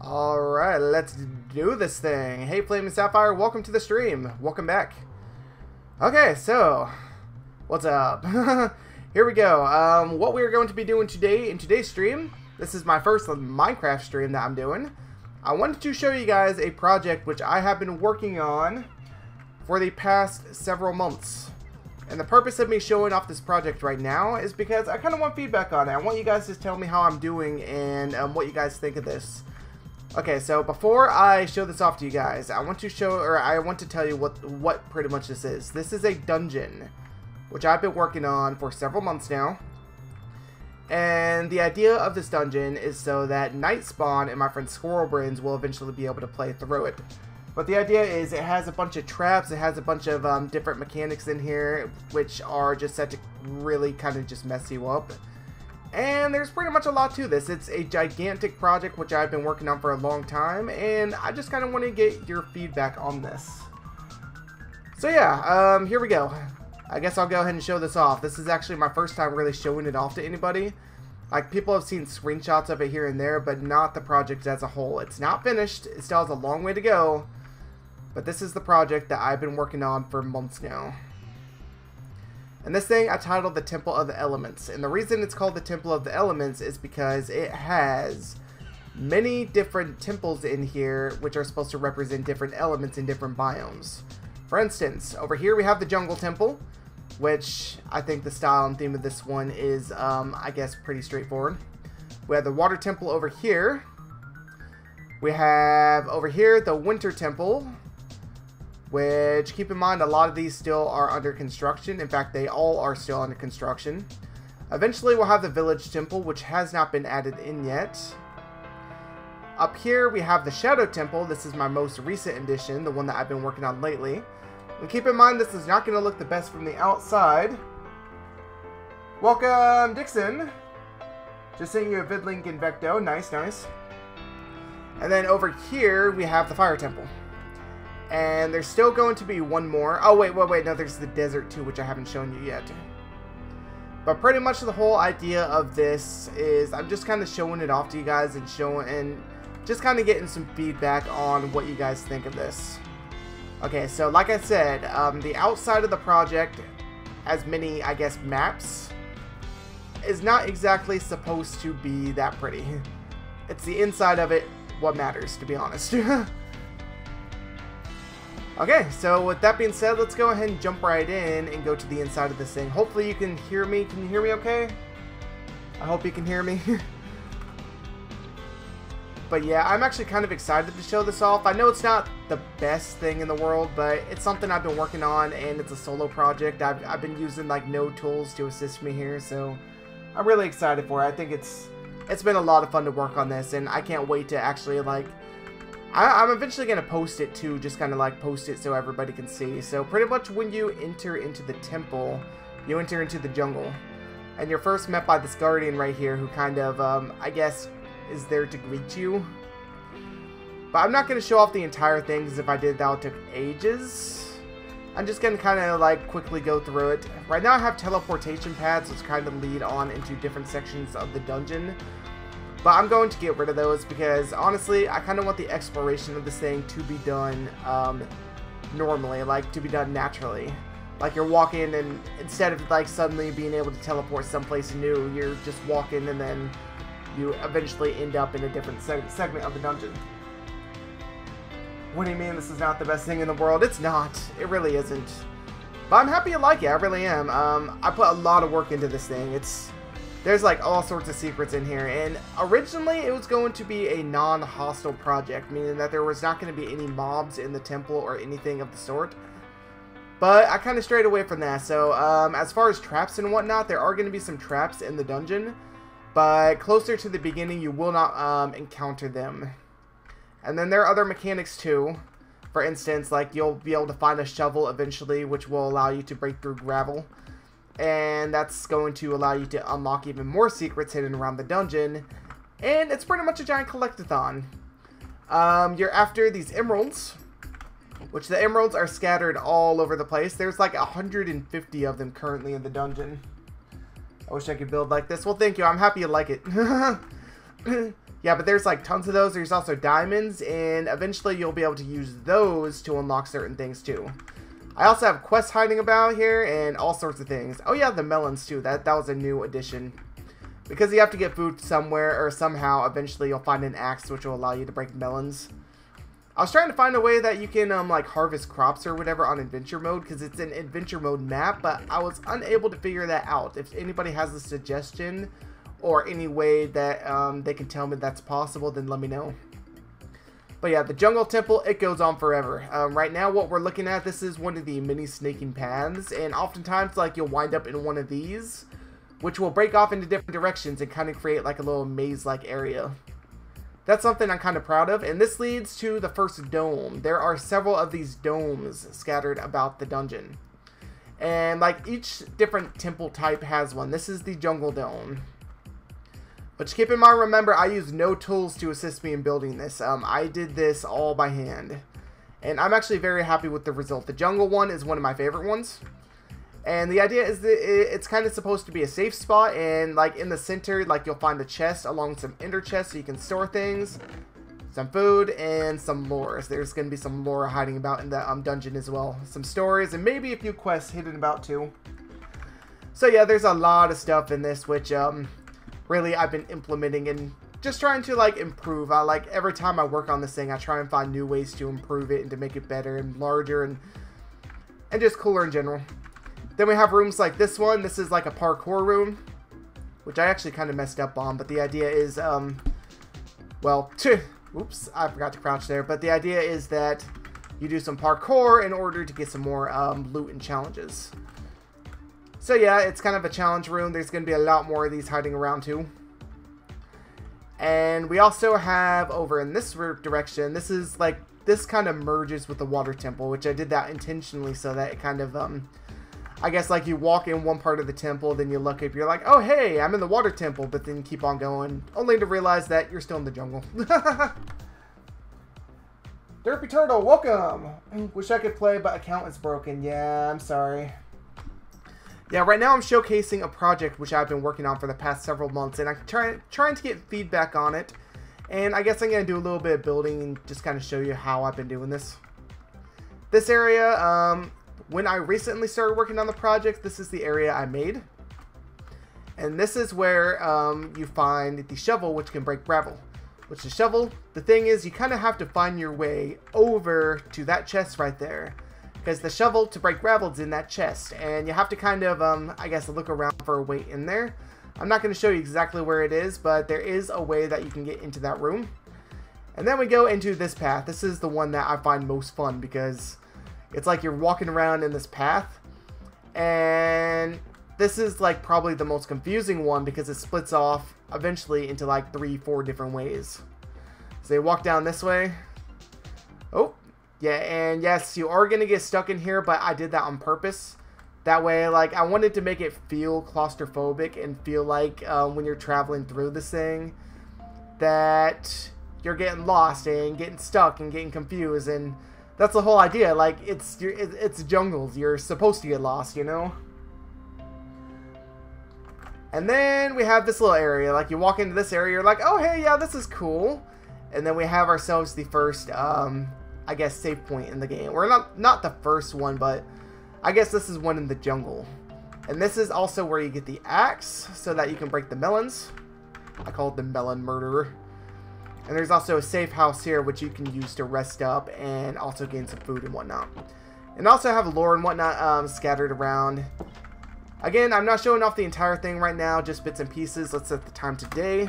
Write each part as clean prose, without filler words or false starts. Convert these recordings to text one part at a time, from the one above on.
Alright, let's do this thing. Hey Flaming Sapphire, welcome to the stream. Welcome back. Okay, so, what's up? Here we go. What we're going to be doing today in today's stream, this is my first Minecraft stream that I'm doing. I wanted to show you guys a project which I have been working on for the past several months. And the purpose of me showing off this project right now is because I kind of want feedback on it. I want you guys to tell me how I'm doing and what you guys think of this. Okay, so before I show this off to you guys, I want to tell you what pretty much this is. This is a dungeon, which I've been working on for several months now. And the idea of this dungeon is so that Night Spawn and my friend Squirrel Brains will eventually be able to play through it. But the idea is it has a bunch of traps, it has a bunch of different mechanics in here, which are just set to really kind of just mess you up. And there's pretty much a lot to this. It's a gigantic project which I've been working on for a long time, and I just kind of want to get your feedback on this. So yeah, here we go. I guess I'll go ahead and show this off. This is actually my first time really showing it off to anybody. Like, people have seen screenshots of it here and there, but not the project as a whole. It's not finished. It still has a long way to go. But this is the project that I've been working on for months now. And this thing I titled the Temple of the Elements. And the reason it's called the Temple of the Elements is because it has many different temples in here which are supposed to represent different elements in different biomes. For instance, over here we have the Jungle Temple, which I think the style and theme of this one is, I guess, pretty straightforward. We have the Water Temple over here. We have over here the Winter Temple, which, keep in mind, a lot of these still are under construction. In fact, they all are still under construction. Eventually, we'll have the Village Temple, which has not been added in yet. Up here, we have the Shadow Temple. This is my most recent addition, the one that I've been working on lately. And keep in mind, this is not going to look the best from the outside. Welcome, Dixon. Just sent you a vid link in Vecto. Nice, nice. And then over here, we have the Fire Temple. And there's still going to be one more. Oh, wait. No, there's the desert too, which I haven't shown you yet. But pretty much the whole idea of this is I'm just kind of showing it off to you guys and just kind of getting some feedback on what you guys think of this. Okay, so like I said, the outside of the project, as many, I guess, maps, is not exactly supposed to be that pretty. It's the inside of it what matters, to be honest. Okay, so with that being said, let's go ahead and jump right in and go to the inside of this thing. Hopefully you can hear me. Can you hear me okay? I hope you can hear me. But yeah, I'm actually kind of excited to show this off. I know it's not the best thing in the world, but it's something I've been working on, and it's a solo project. I've been using like no tools to assist me here, so I'm really excited for it. I think it's been a lot of fun to work on this, and I can't wait to actually like... I'm eventually going to post it too, just kind of like post it so everybody can see. So pretty much when you enter into the temple, you enter into the jungle. And you're first met by this guardian right here who kind of, I guess, is there to greet you. But I'm not going to show off the entire thing, because if I did, that would take ages. I'm just going to kind of like quickly go through it. Right now I have teleportation pads, which kind of lead on into different sections of the dungeon. But I'm going to get rid of those because, honestly, I kind of want the exploration of this thing to be done normally, like to be done naturally. Like you're walking and instead of like suddenly being able to teleport someplace new, you're just walking and then you eventually end up in a different segment of the dungeon. What do you mean this is not the best thing in the world? It's not. It really isn't. But I'm happy you like it. I really am. I put a lot of work into this thing. There's like all sorts of secrets in here, and originally it was going to be a non-hostile project, meaning that there was not going to be any mobs in the temple or anything of the sort. But I kind of strayed away from that, so as far as traps and whatnot, there are going to be some traps in the dungeon, but closer to the beginning you will not encounter them. And then there are other mechanics too. For instance, like you'll be able to find a shovel eventually, which will allow you to break through gravel. And that's going to allow you to unlock even more secrets hidden around the dungeon. And it's pretty much a giant collectathon. You're after these emeralds, which the emeralds are scattered all over the place. There's like 150 of them currently in the dungeon. I wish I could build like this. Well, thank you. I'm happy you like it. Yeah, but there's like tons of those. There's also diamonds, and eventually you'll be able to use those to unlock certain things too. I also have quests hiding about here and all sorts of things. Oh yeah, the melons too. That was a new addition. Because you have to get food somewhere or somehow, eventually you'll find an axe which will allow you to break melons. I was trying to find a way that you can like harvest crops or whatever on adventure mode, because it's an adventure mode map, but I was unable to figure that out. If anybody has a suggestion or any way that they can tell me that's possible, then let me know. But yeah, the jungle temple, it goes on forever. Right now what we're looking at, this is one of the mini snaking paths, and oftentimes like you'll wind up in one of these, which will break off into different directions and kind of create like a little maze-like area. That's something I'm kind of proud of, and this leads to the first dome. There are several of these domes scattered about the dungeon. And like each different temple type has one. This is the jungle dome. But keep in mind, remember, I used no tools to assist me in building this. I did this all by hand. And I'm actually very happy with the result. The jungle one is one of my favorite ones. And the idea is that it's kind of supposed to be a safe spot, and like in the center, like you'll find a chest along with some ender chests so you can store things, some food, and some lore. So there's going to be some lore hiding about in the dungeon as well. Some stories, and maybe a few quests hidden about too. So yeah, there's a lot of stuff in this, which really I've been implementing and just trying to like improve. I like every time I work on this thing, I try and find new ways to improve it and to make it better and larger and just cooler in general. Then we have rooms like this one. This is like a parkour room, which I actually kind of messed up on, but the idea is, well, oops, I forgot to crouch there, but the idea is that you do some parkour in order to get some more loot and challenges. So yeah, it's kind of a challenge room. There's going to be a lot more of these hiding around too. And we also have over in this direction, this is like, this kind of merges with the water temple, which I did that intentionally so that it kind of, I guess like you walk in one part of the temple, then you look up, you're like, oh hey, I'm in the water temple, but then you keep on going, only to realize that you're still in the jungle. Derpy Turtle, welcome! Wish I could play, but account is broken. Yeah, I'm sorry. Yeah, right now I'm showcasing a project which I've been working on for the past several months, and I'm trying to get feedback on it. And I guess I'm going to do a little bit of building and just kind of show you how I've been doing this. This area, when I recently started working on the project, this is the area I made. And this is where you find the shovel, which can break gravel. Which the shovel, the thing is, you kind of have to find your way over to that chest right there. Because the shovel to break gravel is in that chest. And you have to kind of, I guess, look around for a way in there. I'm not going to show you exactly where it is, but there is a way that you can get into that room. And then we go into this path. This is the one that I find most fun because it's like you're walking around in this path, and this is like probably the most confusing one because it splits off eventually into like 3-4 different ways. So you walk down this way. Oh, yeah, and yes, you are going to get stuck in here, but I did that on purpose. That way, like, I wanted to make it feel claustrophobic and feel like when you're traveling through this thing that you're getting lost and getting stuck and getting confused, and that's the whole idea. Like, it's jungles. You're supposed to get lost, you know? And then we have this little area. Like, you walk into this area, you're like, oh, hey, yeah, this is cool. And then we have ourselves the first, I guess, save point in the game. We're not the first one, but I guess this is one in the jungle. And this is also where you get the axe so that you can break the melons. I call it the melon murderer. And there's also a safe house here, which you can use to rest up and also gain some food and whatnot. And also have lore and whatnot scattered around. Again, I'm not showing off the entire thing right now, just bits and pieces. Let's set the time today,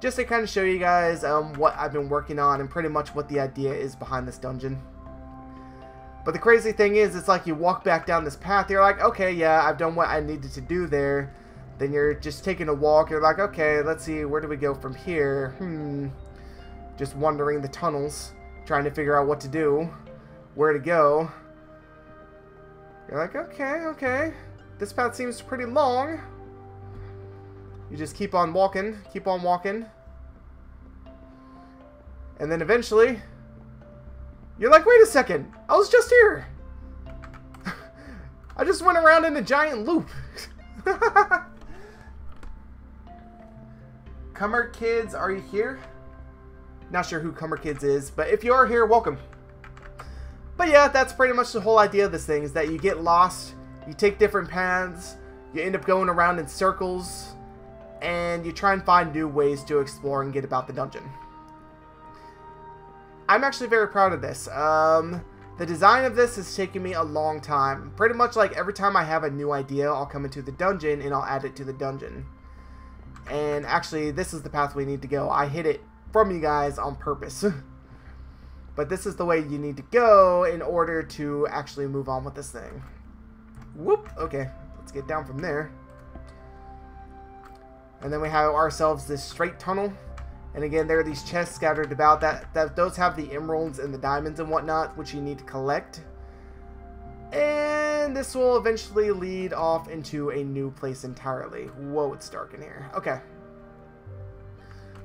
just to kind of show you guys what I've been working on and pretty much what the idea is behind this dungeon. But the crazy thing is, it's like you walk back down this path, you're like, okay, yeah, I've done what I needed to do there. Then you're just taking a walk, you're like, okay, let's see, where do we go from here? Just wandering the tunnels, trying to figure out what to do, where to go. You're like, okay, this path seems pretty long. You just keep on walking, and then eventually, you're like, wait a second, I was just here. I just went around in a giant loop. Comer Kids, are you here? Not sure who Comer Kids is, but if you are here, welcome. But yeah, that's pretty much the whole idea of this thing, is that you get lost, you take different paths, you end up going around in circles, and you try and find new ways to explore and get about the dungeon. I'm actually very proud of this. The design of this has taken me a long time. Pretty much like every time I have a new idea, I'll come into the dungeon and I'll add it to the dungeon. And actually, this is the path we need to go. I hid it from you guys on purpose. But this is the way you need to go in order to actually move on with this thing. Whoop! Okay, let's get down from there. And then we have ourselves this straight tunnel. And again, there are these chests scattered about those have the emeralds and the diamonds and whatnot, which you need to collect. And this will eventually lead off into a new place entirely. Whoa, it's dark in here. Okay.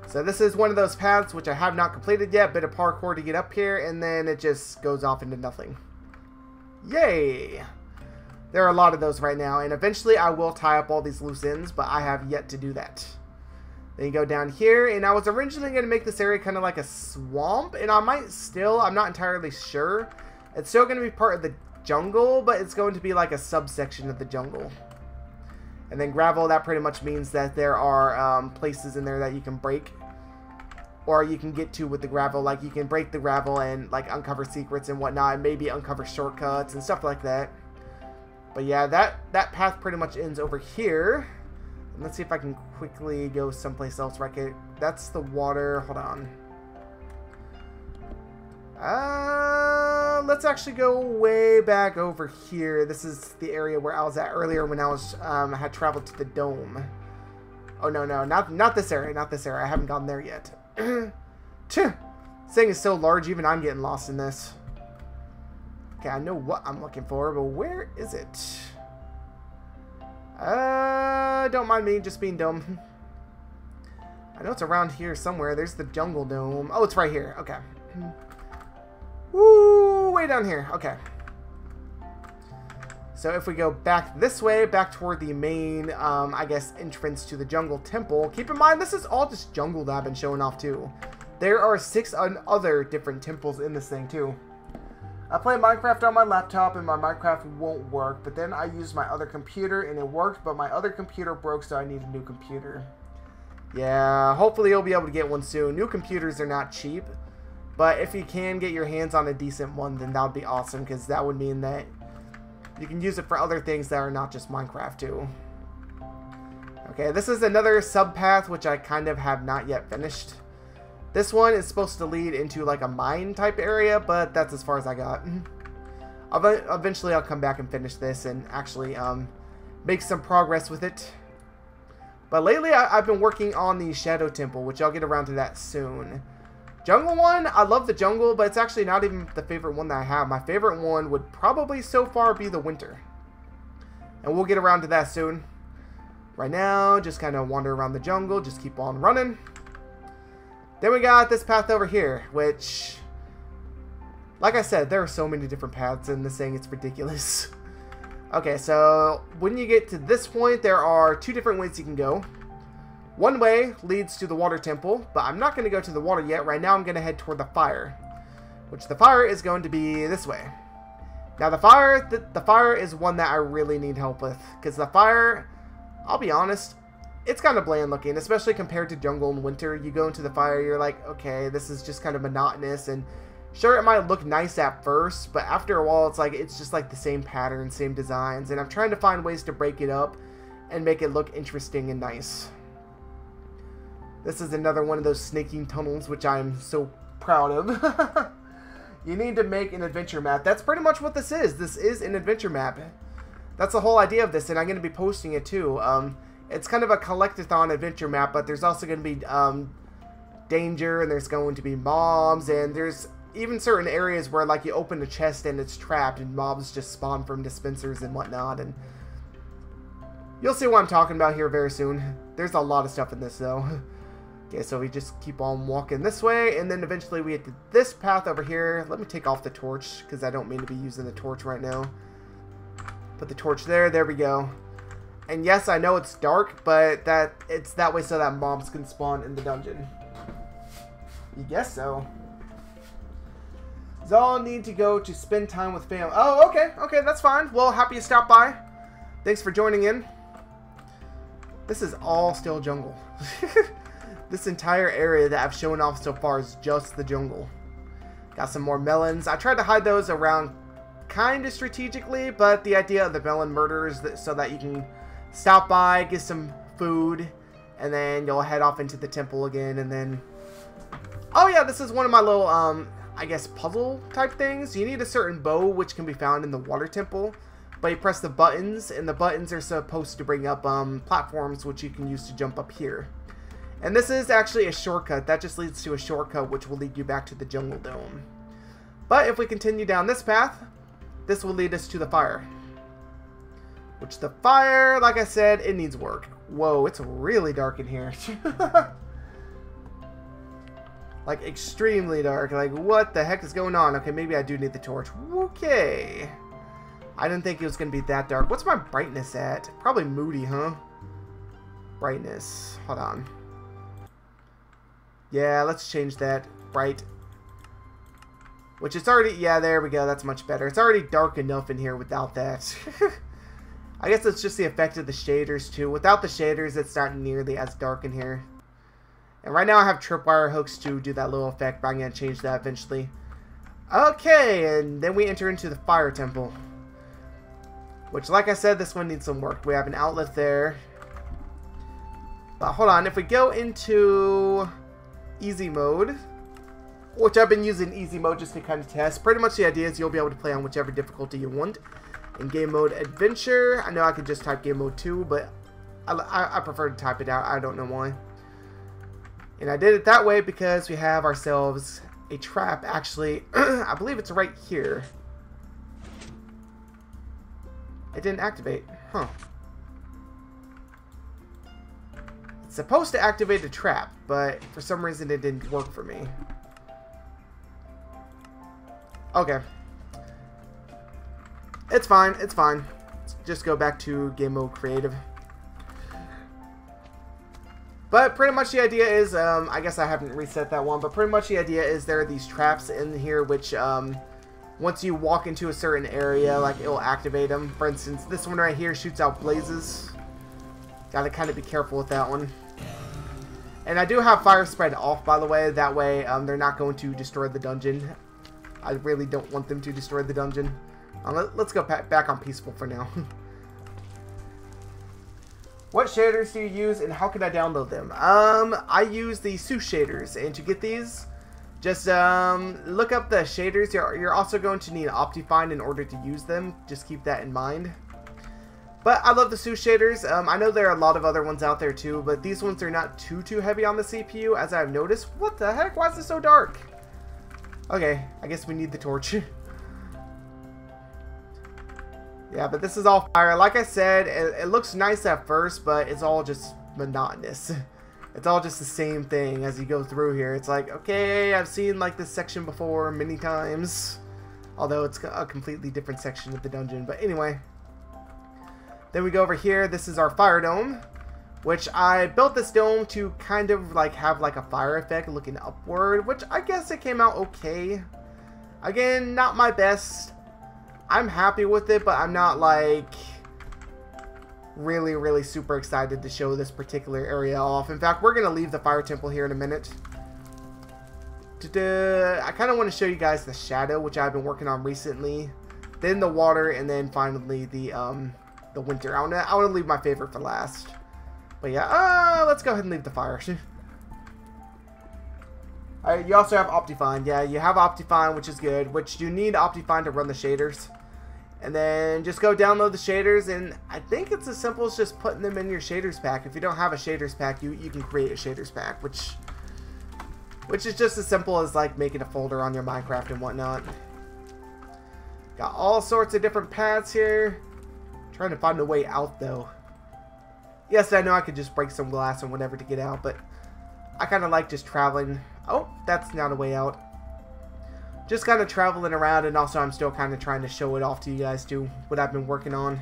So this is one of those paths which I have not completed yet. Bit of parkour to get up here, and then it just goes off into nothing. Yay! There are a lot of those right now, and eventually I will tie up all these loose ends, but I have yet to do that. Then you go down here, and I was originally going to make this area kind of like a swamp, and I might still, I'm not entirely sure. It's still going to be part of the jungle, but it's going to be like a subsection of the jungle. And then gravel, that pretty much means that there are places in there that you can break, or you can get to with the gravel. Like you can break the gravel and like uncover secrets and whatnot, and maybe uncover shortcuts and stuff like that. But yeah, that path pretty much ends over here. And let's see if I can quickly go someplace else right here. That's the water. Hold on. Let's actually go way back over here. This is the area where I was at earlier when I was had traveled to the dome. Oh no, not this area, not this area. I haven't gone there yet. This thing is so large, even I'm getting lost in this. Okay, I know what I'm looking for, but where is it? Don't mind me just being dumb. I know it's around here somewhere. There's the jungle dome. Oh, it's right here. Okay. Woo, way down here. Okay. So if we go back this way, back toward the main, I guess, entrance to the jungle temple. Keep in mind, this is all just jungle that I've been showing off too. There are 6 other different temples in this thing too. I play Minecraft on my laptop and my Minecraft won't work, but then I used my other computer and it worked, but my other computer broke, so I need a new computer. Yeah, hopefully you'll be able to get one soon. New computers are not cheap, but if you can get your hands on a decent one, then that would be awesome, because that would mean that you can use it for other things that are not just Minecraft too. Okay, this is another sub-path which I kind of have not yet finished. This one is supposed to lead into like a mine type area, but that's as far as I got. Eventually I'll come back and finish this and actually make some progress with it. But lately I've been working on the Shadow Temple, which I'll get around to that soon. Jungle one, I love the jungle, but it's actually not even the favorite one that I have. My favorite one would probably so far be the winter. And we'll get around to that soon. Right now, just kind of wander around the jungle, just keep on running. Then we got this path over here, which, like I said, there are so many different paths in this thing, it's ridiculous. Okay, so when you get to this point, there are 2 different ways you can go. One way leads to the water temple, but I'm not going to go to the water yet. Right now I'm going to head toward the fire, which the fire is going to be this way. Now the fire is one that I really need help with, because the fire, I'll be honest, it's kind of bland looking, especially compared to jungle and winter. You go into the fire, you're like, okay, this is just kind of monotonous, and sure, it might look nice at first, but after a while, it's just like the same pattern, same designs, and I'm trying to find ways to break it up and make it look interesting and nice. This is another one of those snaking tunnels, which I'm so proud of. You need to make an adventure map. That's pretty much what this is. This is an adventure map. That's the whole idea of this, and I'm going to be posting it too. It's kind of a collectathon adventure map, but there's also going to be danger, and there's going to be mobs, and there's even certain areas where like you open a chest and it's trapped, and mobs just spawn from dispensers and whatnot, and you'll see what I'm talking about here very soon. There's a lot of stuff in this though. Okay, so we just keep on walking this way, and then eventually we get to this path over here. Let me take off the torch, because I don't mean to be using the torch right now. Put the torch there. There we go. And yes, I know it's dark, but it's that way so that mobs can spawn in the dungeon. You guess so. Zal need to go to spend time with family. Oh, okay. Okay, that's fine. Well, happy you stopped by. Thanks for joining in. This is all still jungle. This entire area that I've shown off so far is just the jungle. Got some more melons. I tried to hide those around kind of strategically, but the idea of the melon murderers so that you can stop by, get some food, and then you'll head off into the temple again, and then... Oh yeah, this is one of my little, I guess, puzzle type things. You need a certain bow, which can be found in the water temple, but you press the buttons, and the buttons are supposed to bring up platforms, which you can use to jump up here. And this is actually a shortcut. That just leads to a shortcut, which will lead you back to the jungle dome. But if we continue down this path, this will lead us to the fire. Which the fire, like I said, it needs work. Whoa, it's really dark in here. Like, extremely dark. Like, what the heck is going on? Okay, maybe I do need the torch. Okay. I didn't think it was going to be that dark. What's my brightness at? Probably moody, huh? Brightness. Hold on. Yeah, let's change that. Bright. Which it's already... Yeah, there we go. That's much better. It's already dark enough in here without that. I guess it's just the effect of the shaders, too. Without the shaders, it's not nearly as dark in here. And right now I have tripwire hooks to do that little effect, but I'm going to change that eventually. Okay, and then we enter into the fire temple. Which, like I said, this one needs some work. We have an outlet there. But hold on, if we go into easy mode, which I've been using easy mode just to kind of test. Pretty much the idea is you'll be able to play on whichever difficulty you want. In game mode adventure, I know I could just type game mode 2, but I prefer to type it out. I don't know why. And I did it that way because we have ourselves a trap. Actually, I believe it's right here. It didn't activate. Huh. It's supposed to activate a trap, but for some reason it didn't work for me. Okay. It's fine. It's fine. Let's just go back to game mode creative. But pretty much the idea is, I guess I haven't reset that one, but pretty much the idea is there are these traps in here which, once you walk into a certain area, like, it'll activate them. For instance, this one right here shoots out blazes. Gotta kind of be careful with that one. And I do have fire spread off, by the way. That way, they're not going to destroy the dungeon. I really don't want them to destroy the dungeon. Let's go back on peaceful for now. What shaders do you use and how can I download them? I use the Seuss shaders, and to get these, just look up the shaders. You're also going to need Optifine in order to use them. Just keep that in mind. But I love the Seuss shaders. I know there are a lot of other ones out there too, but these ones are not too heavy on the CPU, as I've noticed. What the heck? Why is it so dark? Okay, I guess we need the torch. Yeah, but this is all fire. Like I said, it looks nice at first, but it's all just monotonous. It's all just the same thing as you go through here. It's like, okay, I've seen like this section before many times. Although it's a completely different section of the dungeon. But anyway. Then we go over here. This is our fire dome. Which I built this dome to kind of like have like a fire effect looking upward. Which I guess it came out okay. Again, not my best. I'm happy with it, but I'm not like really super excited to show this particular area off. In fact, we're going to leave the fire temple here in a minute. I kind of want to show you guys the shadow, which I've been working on recently. Then the water, and then finally the winter. I want to leave my favorite for last. But yeah, let's go ahead and leave the fire. Alright, you also have Optifine. Yeah, you have Optifine, which is good. Which you need Optifine to run the shaders. And then just go download the shaders, and I think it's as simple as just putting them in your shaders pack. If you don't have a shaders pack, you can create a shaders pack, which is just as simple as like making a folder on your Minecraft and whatnot. Got all sorts of different paths here. Trying to find a way out though. Yes, I know I could just break some glass and whatever to get out, but I kind of like just traveling. Oh, that's not a way out. Just kind of traveling around, and also I'm still kind of trying to show it off to you guys too, what I've been working on.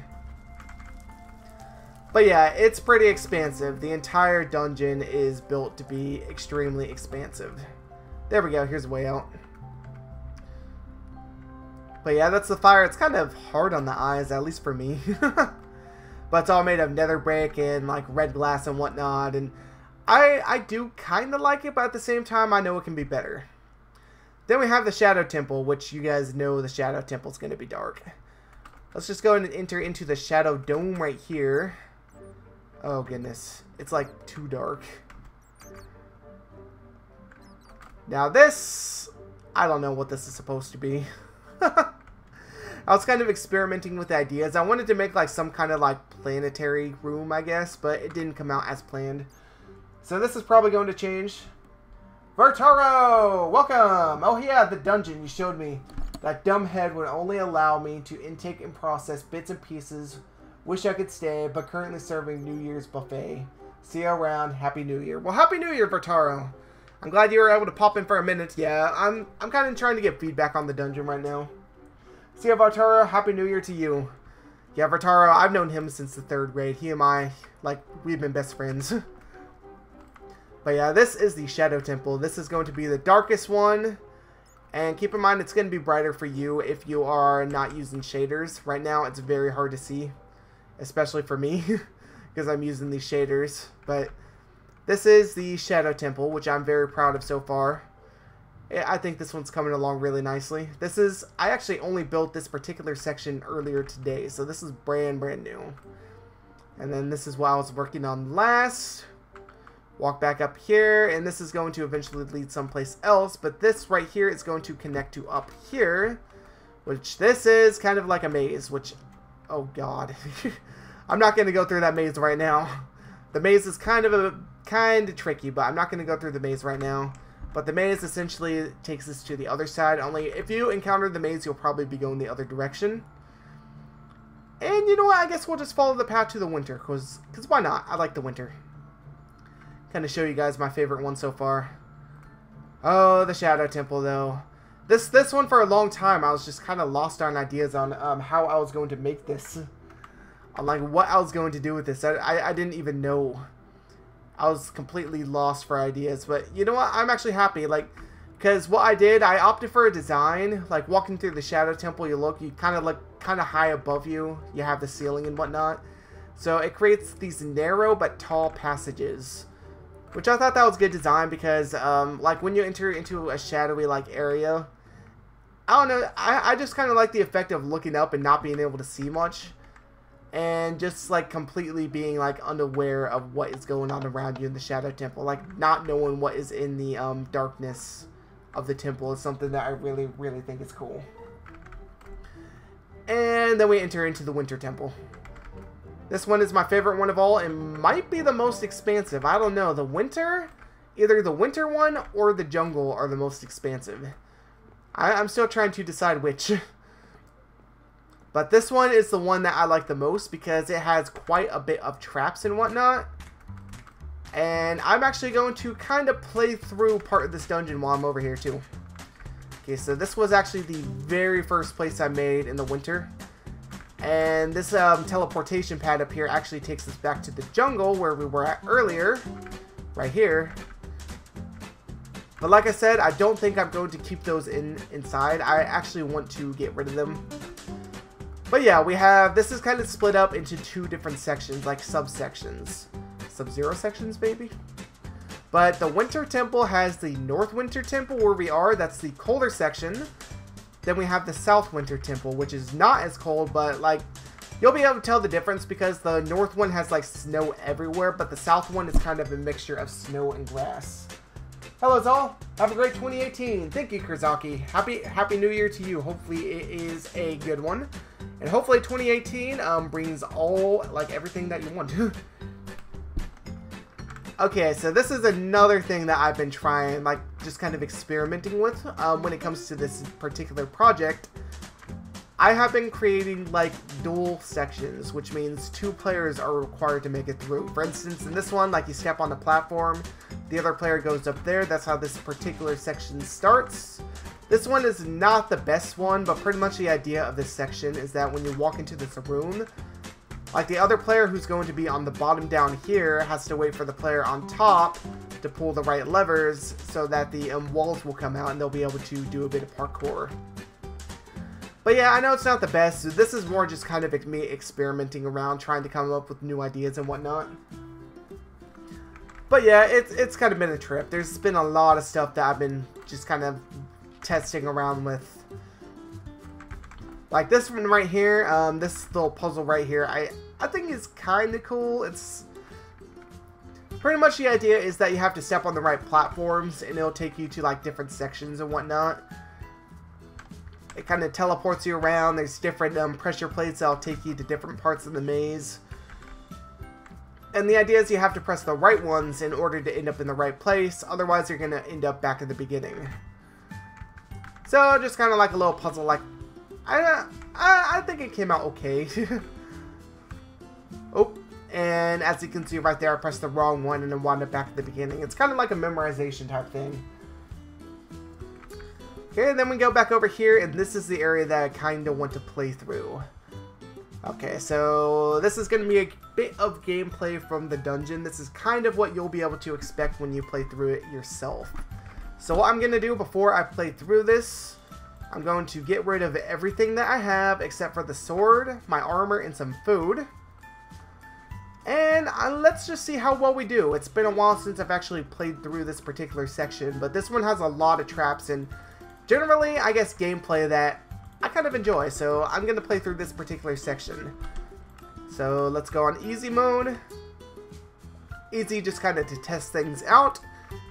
But yeah, it's pretty expansive. The entire dungeon is built to be extremely expansive. There we go. Here's the way out. But yeah, that's the fire. It's kind of hard on the eyes, at least for me. But it's all made of nether brick and like red glass and whatnot. And I do kind of like it, but at the same time, I know it can be better. Then we have the Shadow Temple, which you guys know the Shadow Temple is going to be dark. Let's just go and enter into the Shadow Dome right here. Oh goodness, it's like too dark. Now this, I don't know what this is supposed to be. I was kind of experimenting with ideas. I wanted to make like some kind of like planetary room, I guess, but it didn't come out as planned. So this is probably going to change. Vertaro, welcome! Oh yeah, the dungeon you showed me. That dumb head would only allow me to intake and process bits and pieces. Wish I could stay, but currently serving New Year's buffet. See you around. Happy New Year. Well, Happy New Year, Vertaro. I'm glad you were able to pop in for a minute. Yeah, I'm kind of trying to get feedback on the dungeon right now. See you, Vertaro. Happy New Year to you. Yeah, Vertaro, I've known him since the 3rd grade. He and I, like, we've been best friends. But yeah, this is the Shadow Temple. This is going to be the darkest one. And keep in mind, it's going to be brighter for you if you are not using shaders. Right now, it's very hard to see. Especially for me. Because I'm using these shaders. But this is the Shadow Temple, which I'm very proud of so far. I think this one's coming along really nicely. This is, I actually only built this particular section earlier today. So this is brand new. And then this is what I was working on last. Walk back up here, and this is going to eventually lead someplace else, but this right here is going to connect to up here, which this is kind of like a maze, which, oh god. I'm not going to go through that maze right now. The maze is kind of tricky, but I'm not going to go through the maze right now. But the maze essentially takes us to the other side, only if you encounter the maze, you'll probably be going the other direction. And you know what, I guess we'll just follow the path to the winter, because why not? I like the winter. Kind of show you guys my favorite one so far. Oh, the Shadow Temple, though. This one for a long time, I was just kind of lost on ideas on how I was going to make this. On like what I was going to do with this. I didn't even know. I was completely lost for ideas. But you know what? I'm actually happy. Like, because what I did, I opted for a design. Like walking through the Shadow Temple, you kind of look kind of high above you. You have the ceiling and whatnot. So it creates these narrow but tall passages. Which I thought that was good design because, like, when you enter into a shadowy, like, area, I don't know, I just kind of like the effect of looking up and not being able to see much. And just, like, completely being, like, unaware of what is going on around you in the Shadow Temple. Like, not knowing what is in the, darkness of the temple is something that I really, really think is cool. And then we enter into the Winter Temple. This one is my favorite one of all and might be the most expansive. I don't know. The winter, either the winter one or the jungle are the most expansive. I'm still trying to decide which. But this one is the one that I like the most because it has quite a bit of traps and whatnot. And I'm actually going to kind of play through part of this dungeon while I'm over here too. Okay, so this was actually the very first place I made in the winter. And this teleportation pad up here actually takes us back to the jungle where we were at earlier. Right here. But like I said, I don't think I'm going to keep those inside. I actually want to get rid of them. But yeah, we have, this is kind of split up into 2 different sections, like subsections. Sub-Zero sections, maybe? But the Winter Temple has the North Winter Temple where we are. That's the colder section. Then we have the South Winter Temple, which is not as cold, but like you'll be able to tell the difference because the North one has like snow everywhere, but the South one is kind of a mixture of snow and grass. Hello, Zal. Have a great 2018. Thank you, Kurzaki. Happy New Year to you. Hopefully it is a good one, and hopefully 2018 brings all like everything that you want. Okay, so this is another thing that I've been trying, like, just kind of experimenting with when it comes to this particular project. I have been creating, like, dual sections, which means 2 players are required to make it through. For instance, in this one, like, you step on the platform, the other player goes up there. That's how this particular section starts. This one is not the best one, but pretty much the idea of this section is that when you walk into this room, Like the other player who's going to be on the bottom down here has to wait for the player on top to pull the right levers so that the walls will come out and they'll be able to do a bit of parkour. But yeah, I know it's not the best. So this is more just kind of me experimenting around, trying to come up with new ideas and whatnot. But yeah, it's kind of been a trip. There's been a lot of stuff that I've been just kind of testing around with. Like this one right here, this little puzzle right here, I think is kind of cool. It's pretty much the idea is that you have to step on the right platforms and it'll take you to like different sections and whatnot. It kind of teleports you around. There's different pressure plates that'll take you to different parts of the maze. And the idea is you have to press the right ones in order to end up in the right place. Otherwise, you're going to end up back at the beginning. So, just kind of like a little puzzle. Like, I think it came out okay. Oh, and as you can see right there, I pressed the wrong one and then wound up back at the beginning. It's kind of like a memorization type thing. Okay, and then we go back over here, and this is the area that I kind of want to play through. Okay, so this is going to be a bit of gameplay from the dungeon. This is kind of what you'll be able to expect when you play through it yourself. So what I'm going to do before I play through this, I'm going to get rid of everything that I have except for the sword, my armor, and some food. And let's just see how well we do. It's been a while since I've actually played through this particular section, but this one has a lot of traps and generally, I guess, gameplay that I kind of enjoy, so I'm going to play through this particular section. So let's go on easy mode. Easy just kind of to test things out.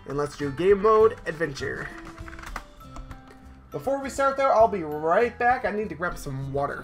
And let's do game mode, adventure. Before we start though, I'll be right back. I need to grab some water.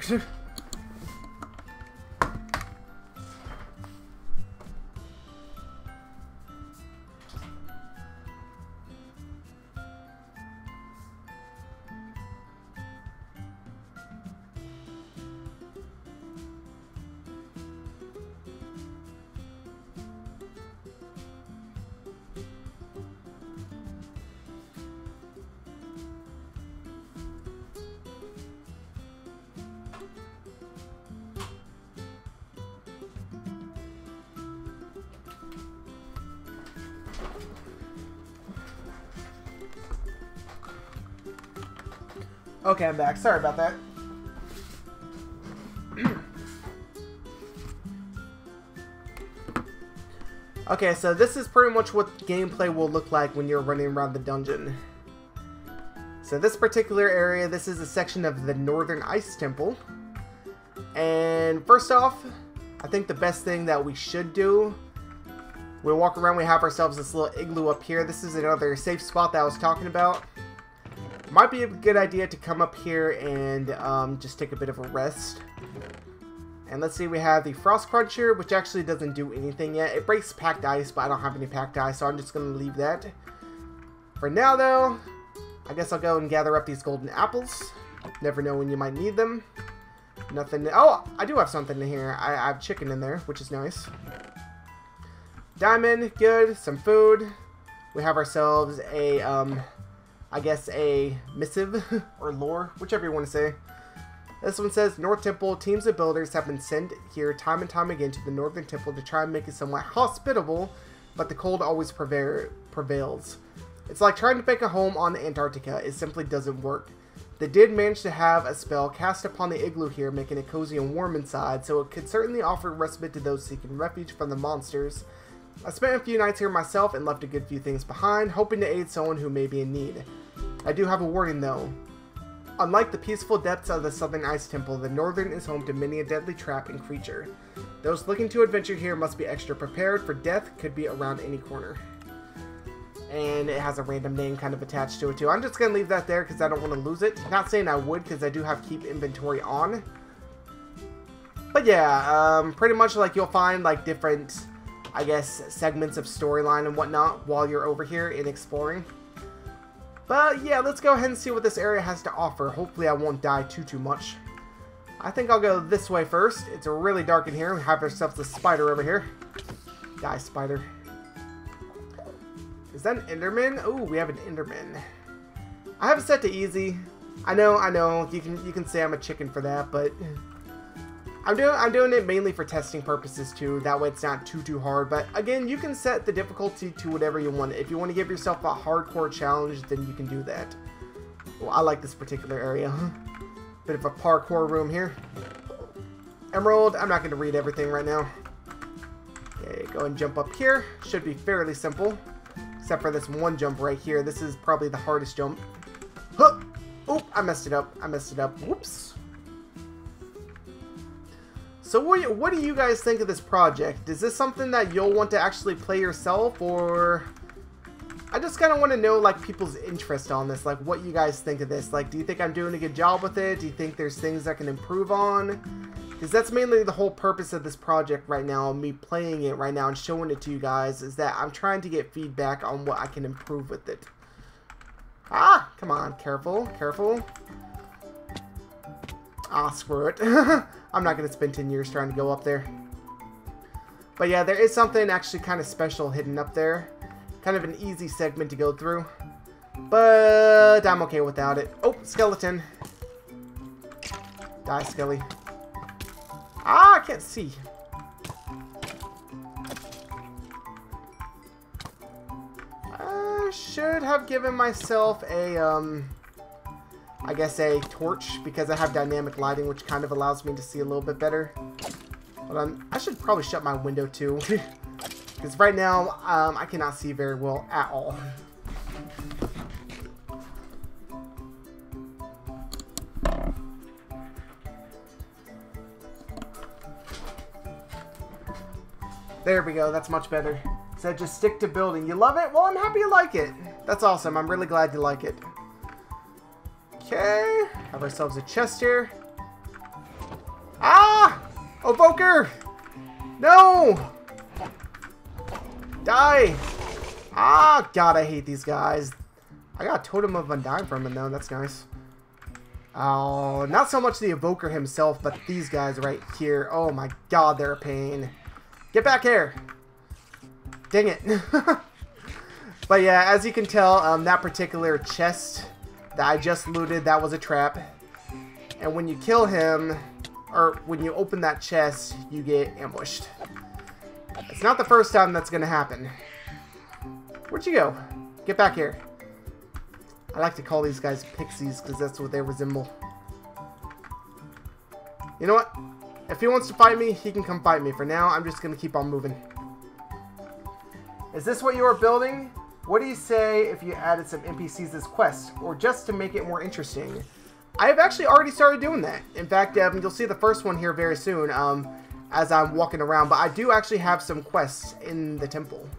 Okay, I'm back. Sorry about that. Okay, so this is pretty much what gameplay will look like when you're running around the dungeon. So this particular area, this is a section of the Northern Ice Temple. And first off, I think the best thing that we should do, we walk around, we have ourselves this little igloo up here. This is another safe spot that I was talking about. Might be a good idea to come up here and just take a bit of a rest. And let's see, we have the Frost Cruncher, which actually doesn't do anything yet. It breaks packed ice, but I don't have any packed ice, so I'm just going to leave that. For now, though, I guess I'll go and gather up these golden apples. Never know when you might need them. Nothing. Oh, I do have something in here. I have chicken in there, which is nice. Diamond, good. Some food. We have ourselves a, I guess a missive or lore, whichever you want to say. This one says, North Temple, teams of builders have been sent here time and time again to the Northern Temple to try and make it somewhat hospitable, but the cold always prevails. It's like trying to make a home on Antarctica. It simply doesn't work. They did manage to have a spell cast upon the igloo here, making it cozy and warm inside, so it could certainly offer respite to those seeking refuge from the monsters. I spent a few nights here myself and left a good few things behind, hoping to aid someone who may be in need. I do have a warning though. Unlike the peaceful depths of the Southern Ice Temple, the Northern is home to many a deadly trap and creature. Those looking to adventure here must be extra prepared, for death could be around any corner. And it has a random name kind of attached to it too. I'm just going to leave that there because I don't want to lose it. Not saying I would, because I do have keep inventory on. But yeah, pretty much like you'll find like different, I guess, segments of storyline and whatnot while you're over here in exploring. But yeah, let's go ahead and see what this area has to offer. Hopefully I won't die too much. I think I'll go this way first. It's really dark in here. We have ourselves a spider over here. Die, spider. Is that an Enderman? Ooh, we have an Enderman. I have it set to easy. I know. You can say I'm a chicken for that, but I'm doing it mainly for testing purposes too. That way it's not too hard. But again, you can set the difficulty to whatever you want. If you want to give yourself a hardcore challenge, then you can do that. Well, I like this particular area. Bit of a parkour room here. Emerald. I'm not going to read everything right now. Okay, go and jump up here. Should be fairly simple. Except for this one jump right here. This is probably the hardest jump. Huh! Oh, I messed it up. I messed it up. Whoops. So what do you guys think of this project? Is this something that you'll want to actually play yourself, or I just kind of want to know like people's interest on this, like what you guys think of this. Like, do you think I'm doing a good job with it? Do you think there's things I can improve on? Because that's mainly the whole purpose of this project right now, me playing it right now and showing it to you guys, is that I'm trying to get feedback on what I can improve with it. Ah, come on, careful, careful. Ah, screw it. I'm not going to spend 10 years trying to go up there. But yeah, there is something actually kind of special hidden up there. Kind of an easy segment to go through. But I'm okay without it. Oh, skeleton. Die, Skelly. Ah, I can't see. I should have given myself a, I guess a torch, because I have dynamic lighting, which kind of allows me to see a little bit better. Hold on, I should probably shut my window too, because right now I cannot see very well at all. There we go, that's much better. So just stick to building. You love it? Well, I'm happy you like it. That's awesome. I'm really glad you like it. Okay, have ourselves a chest here. Ah! Evoker! No! Die! Ah, God, I hate these guys. I got a Totem of Undying from him, though. That's nice. Oh, not so much the Evoker himself, but these guys right here. Oh my God, they're a pain. Get back here! Dang it. But yeah, as you can tell, that particular chest that I just looted, that was a trap. And when you kill him, or when you open that chest, you get ambushed. It's not the first time that's going to happen. Where'd you go? Get back here. I like to call these guys pixies because that's what they resemble. You know what? If he wants to fight me, he can come fight me. For now, I'm just going to keep on moving. Is this what you are building? What do you say if you added some NPCs as quests, or just to make it more interesting? I have actually already started doing that. In fact, you'll see the first one here very soon as I'm walking around, but I do actually have some quests in the temple.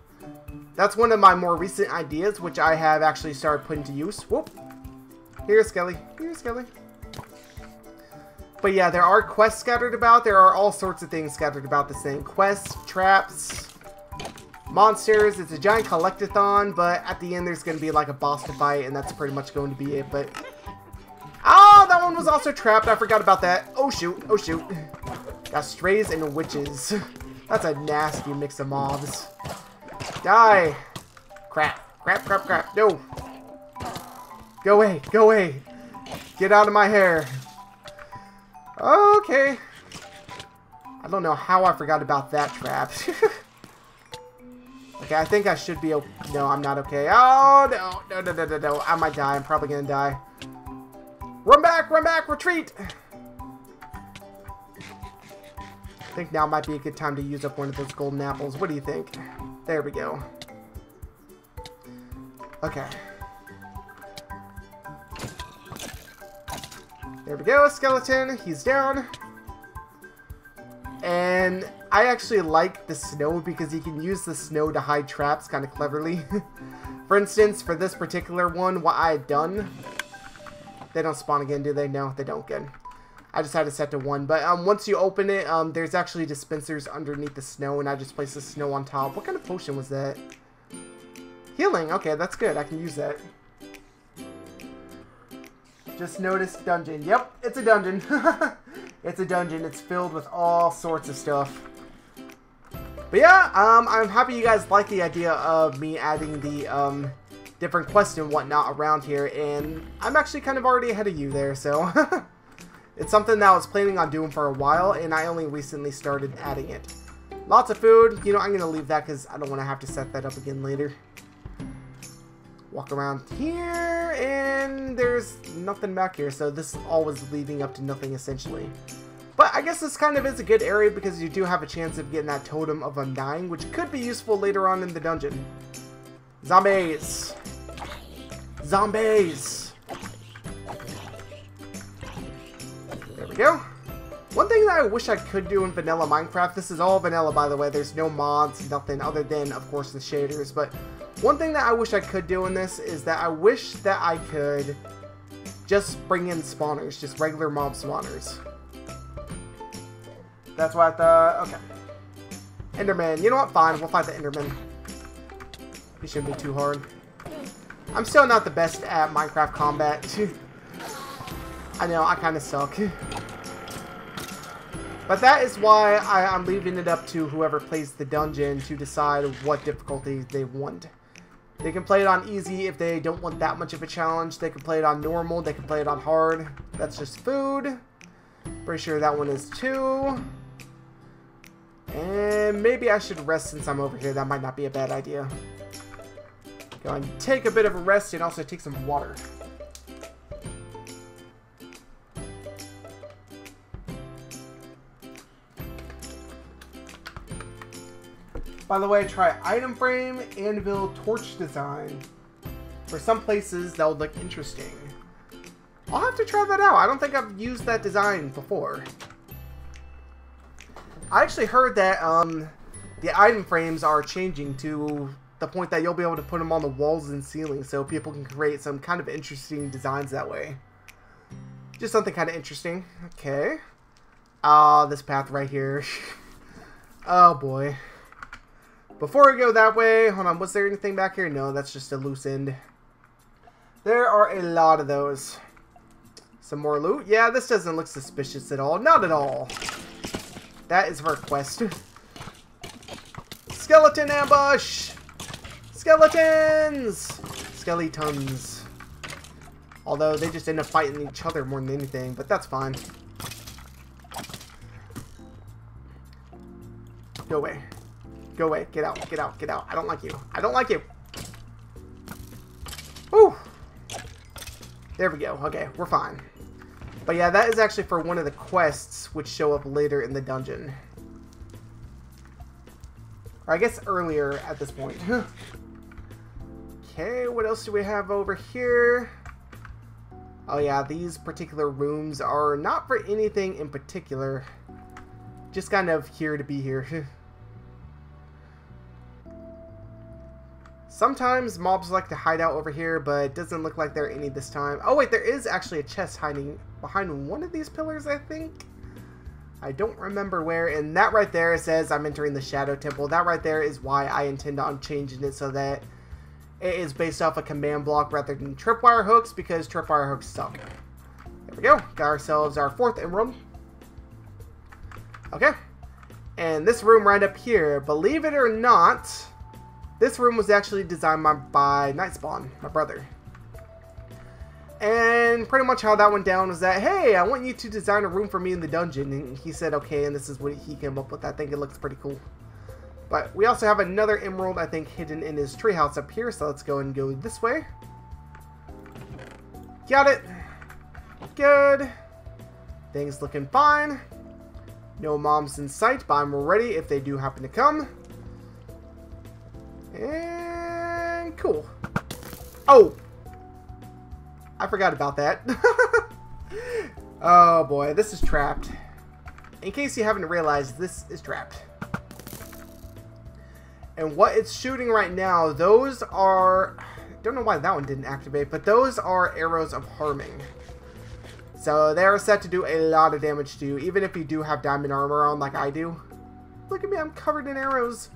That's one of my more recent ideas, which I have actually started putting to use. Whoop! Here, Skelly. Here, Skelly. But yeah, there are quests scattered about. There are all sorts of things scattered about this thing. Quests, traps, monsters. It's a giant collectathon, but at the end there's going to be like a boss to fight, and that's pretty much going to be it. But oh, that one was also trapped. I forgot about that. Oh shoot, oh shoot. Got strays and witches. That's a nasty mix of mobs. Die. Crap, crap, crap, crap. No. Go away, go away. Get out of my hair. Okay. I don't know how I forgot about that trap. Okay, I think I should be okay. No, I'm not okay. Oh, no, no, no, no, no, no. I might die. I'm probably gonna die. Run back, retreat! I think now might be a good time to use up one of those golden apples. What do you think? There we go. Okay. There we go, skeleton. He's down. And I actually like the snow because you can use the snow to hide traps kind of cleverly. For instance, for this particular one, what I had done... They don't spawn again, do they? No, they don't. Good. I just had to set to 1. But once you open it, there's actually dispensers underneath the snow, and I just placed the snow on top. What kind of potion was that? Healing. Okay, that's good. I can use that. Just noticed dungeon. Yep, it's a dungeon. It's a dungeon. It's filled with all sorts of stuff. But yeah, I'm happy you guys like the idea of me adding the different quests and whatnot around here, and I'm actually kind of already ahead of you there, so It's something that I was planning on doing for a while, and I only recently started adding it. Lots of food. You know, I'm going to leave that because I don't want to have to set that up again later. Walk around here, and there's nothing back here, so this all was leading up to nothing, essentially. But I guess this kind of is a good area because you do have a chance of getting that totem of undying, which could be useful later on in the dungeon. Zombies! Zombies! There we go. One thing that I wish I could do in vanilla Minecraft, this is all vanilla by the way, there's no mods, nothing other than, of course, the shaders, but one thing that I wish I could do in this is that I wish that I could just bring in spawners, just regular mob spawners. That's why I thought, okay. Enderman, you know what, fine, we'll fight the Enderman. It shouldn't be too hard. I'm still not the best at Minecraft combat. I know, I kind of suck. But that is why I'm leaving it up to whoever plays the dungeon to decide what difficulty they want. They can play it on easy if they don't want that much of a challenge. They can play it on normal. They can play it on hard. That's just food. Pretty sure that one is 2. And maybe I should rest since I'm over here. That might not be a bad idea. Go and take a bit of a rest and also take some water. By the way, try item frame, anvil, torch design. For some places, that would look interesting. I'll have to try that out. I don't think I've used that design before. I actually heard that the item frames are changing to the point that you'll be able to put them on the walls and ceilings so people can create some kind of interesting designs that way. Just something kind of interesting. Okay. This path right here. Oh boy. Before we go that way, hold on, was there anything back here? No, that's just a loose end. There are a lot of those. Some more loot? Yeah, this doesn't look suspicious at all. Not at all. That is for a quest. Skeleton ambush! Skeletons! Skeletons. Although they just end up fighting each other more than anything, but that's fine. Go away. Go away. Get out. Get out. Get out. I don't like you. I don't like you. Whew. There we go. Okay, we're fine. But yeah, that is actually for one of the quests which show up later in the dungeon. Or I guess earlier at this point. Okay, what else do we have over here? Oh yeah, these particular rooms are not for anything in particular. Just kind of here to be here. Sometimes mobs like to hide out over here, but it doesn't look like there are any this time. Oh wait, there is actually a chest hiding behind one of these pillars, I think. I don't remember where, and that right there says I'm entering the Shadow Temple. That right there is why I intend on changing it so that it is based off a command block rather than tripwire hooks, because tripwire hooks suck. There we go. Got ourselves our 4th emerald. Okay. And this room right up here, believe it or not, this room was actually designed by Nightspawn, my brother. And pretty much how that went down was that, hey, I want you to design a room for me in the dungeon. And he said, okay, and this is what he came up with. I think it looks pretty cool. But we also have another emerald, I think, hidden in his treehouse up here. So let's go and go this way. Got it. Good. Things looking fine. No mobs in sight, but I'm ready if they do happen to come. And cool. Oh! I forgot about that. Oh boy, this is trapped. In case you haven't realized, this is trapped. And what it's shooting right now, those are... I don't know why that one didn't activate, but those are arrows of harming. So they are set to do a lot of damage to you, even if you do have diamond armor on like I do. Look at me, I'm covered in arrows.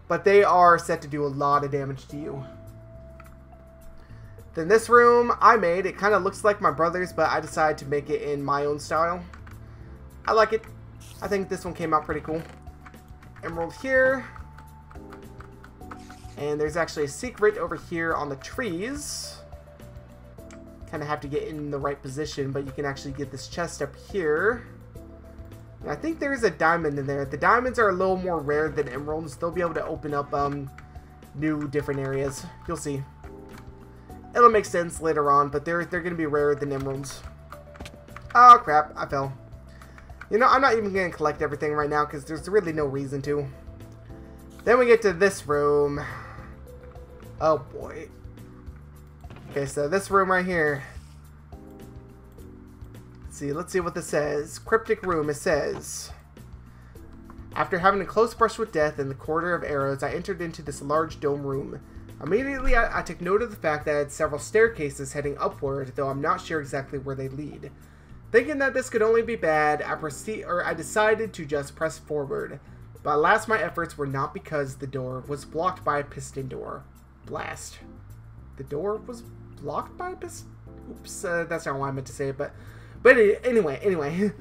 But they are set to do a lot of damage to you. Then this room I made, it kind of looks like my brother's, but I decided to make it in my own style. I like it. I think this one came out pretty cool. Emerald here. And there's actually a secret over here on the trees. kind of have to get in the right position, but you can actually get this chest up here. And I think there's a diamond in there. The diamonds are a little more rare than emeralds. They'll be able to open up new different areas. You'll see. It'll make sense later on, but they're going to be rarer than emeralds. Oh crap, I fell. You know, I'm not even going to collect everything right now because there's really no reason to. Then we get to this room. Oh boy. Okay, so this room right here. Let's see what this says. Cryptic room, it says. After having a close brush with death in the corridor of arrows, I entered into this large dome room. Immediately, I took note of the fact that it had several staircases heading upward, though I'm not sure exactly where they lead. Thinking that this could only be bad, I decided to just press forward. But alas, my efforts were not because the door was blocked by a piston door. Blast. The door was blocked by a piston? Oops, that's not what I meant to say, but anyway,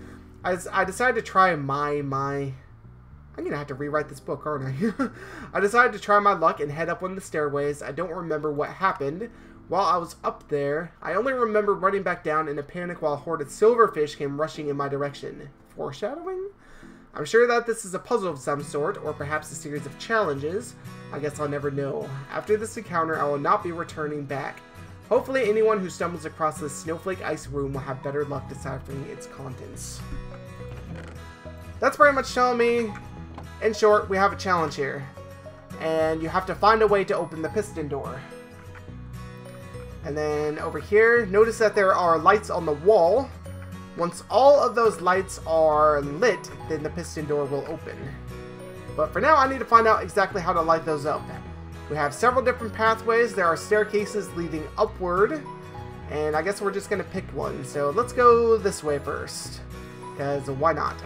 I decided to try I'm gonna have to rewrite this book, aren't I? I decided to try my luck and head up one of the stairways. I don't remember what happened while I was up there. I only remember running back down in a panic while a horde of silverfish came rushing in my direction. Foreshadowing? I'm sure that this is a puzzle of some sort, or perhaps a series of challenges. I guess I'll never know. After this encounter, I will not be returning back. Hopefully anyone who stumbles across this snowflake ice room will have better luck deciphering its contents. That's pretty much telling me, in short, we have a challenge here. And you have to find a way to open the piston door. And then over here, notice that there are lights on the wall. Once all of those lights are lit, then the piston door will open. But for now, I need to find out exactly how to light those up. We have several different pathways. There are staircases leading upward. And I guess we're just going to pick one. So let's go this way first. Because why not?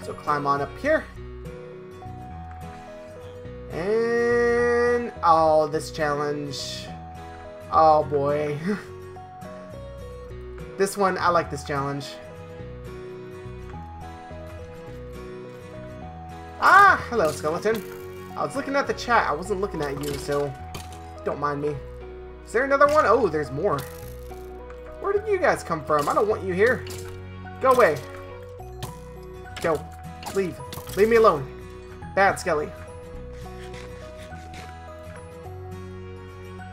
So climb on up here. And... oh, this challenge. Oh boy. This one, I like this challenge. Ah! Hello, skeleton. I was looking at the chat. I wasn't looking at you, so don't mind me. Is there another one? Oh, there's more. Where did you guys come from? I don't want you here. Go away. Go. Leave. Leave me alone. Bad Skelly.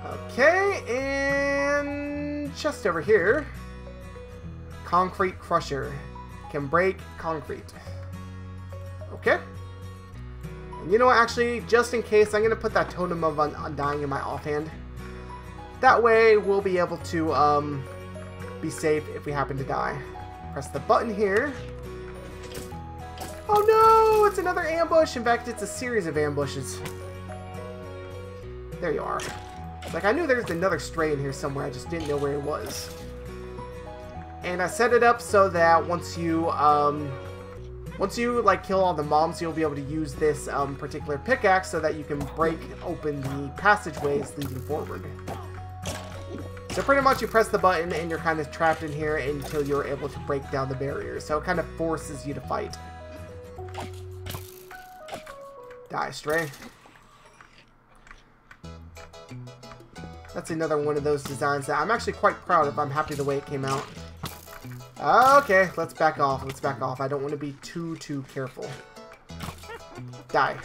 Okay, and chest over here. Concrete crusher. Can break concrete. Okay. And you know what, actually, just in case, I'm going to put that totem of undying in my offhand. That way, we'll be able to be safe if we happen to die. Press the button here. Oh no! It's another ambush! In fact, it's a series of ambushes. There you are. Like, I knew there was another stray in here somewhere, I just didn't know where it was. And I set it up so that once you like kill all the mobs, you'll be able to use this particular pickaxe so that you can break open the passageways leading forward. So pretty much you press the button and you're kind of trapped in here until you're able to break down the barriers. So it kind of forces you to fight. Die, stray. That's another one of those designs that I'm actually quite proud of. I'm happy the way it came out. Okay, let's back off. Let's back off. I don't want to be too careful. Die.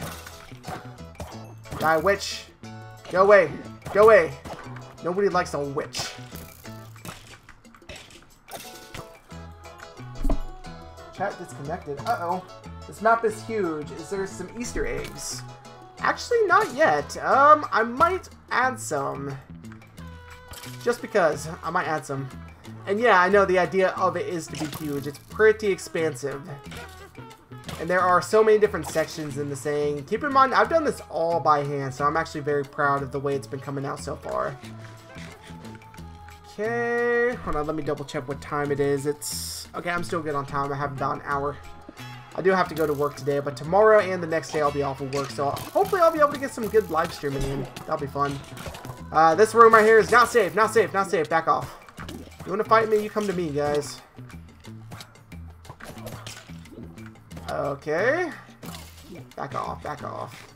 Die, witch. Go away. Go away. Nobody likes a witch. Chat disconnected. Uh-oh. This map is huge. Is there some Easter eggs? Actually, not yet. I might add some. Just because. I might add some. And yeah, I know the idea of it is to be huge. It's pretty expansive. And there are so many different sections in the thing. Keep in mind, I've done this all by hand, so I'm actually very proud of the way it's been coming out so far. Okay. Hold on, let me double check what time it is. It's... okay, I'm still good on time. I have about an hour. I do have to go to work today, but tomorrow and the next day I'll be off of work, so hopefully I'll be able to get some good live streaming in. That'll be fun. This room right here is not safe, not safe, not safe. Back off. You want to fight me? You come to me, guys. Okay. Back off, back off.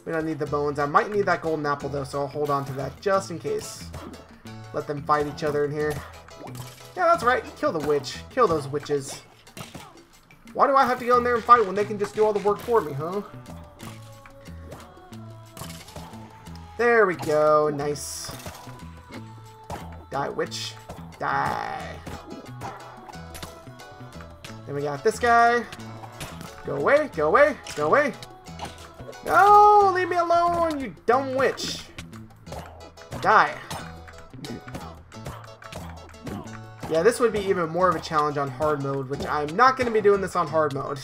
We don't need the bones. I might need that golden apple, though, so I'll hold on to that just in case. let them fight each other in here. Yeah, that's right. Kill the witch. Kill those witches. Why do I have to go in there and fight when they can just do all the work for me, huh? There we go. Nice. Die, witch. Die. Then we got this guy. Go away. Go away. Go away. No! Leave me alone, you dumb witch. Die. Yeah, this would be even more of a challenge on hard mode, which I'm not going to be doing this on hard mode.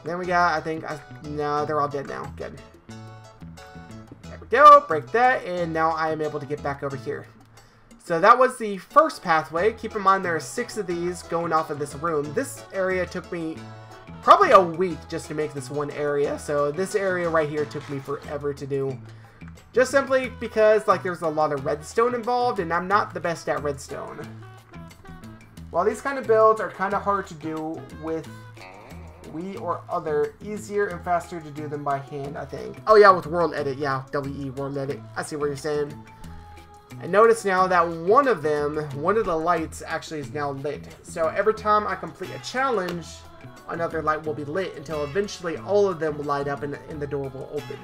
Then we got, I think, no, they're all dead now. Good. There we go. Break that, and now I am able to get back over here. So that was the first pathway. Keep in mind there are 6 of these going off of this room. This area took me probably a week just to make this one area. So this area right here took me forever to do. Just simply because, like, there's a lot of redstone involved, and I'm not the best at redstone. While these kind of builds are kind of hard to do with we or other, easier and faster to do them by hand, I think. Oh yeah, with World Edit, yeah, WE World Edit. I see what you're saying. And notice now that one of the lights actually is now lit. So every time I complete a challenge, another light will be lit until eventually all of them will light up and the door will open.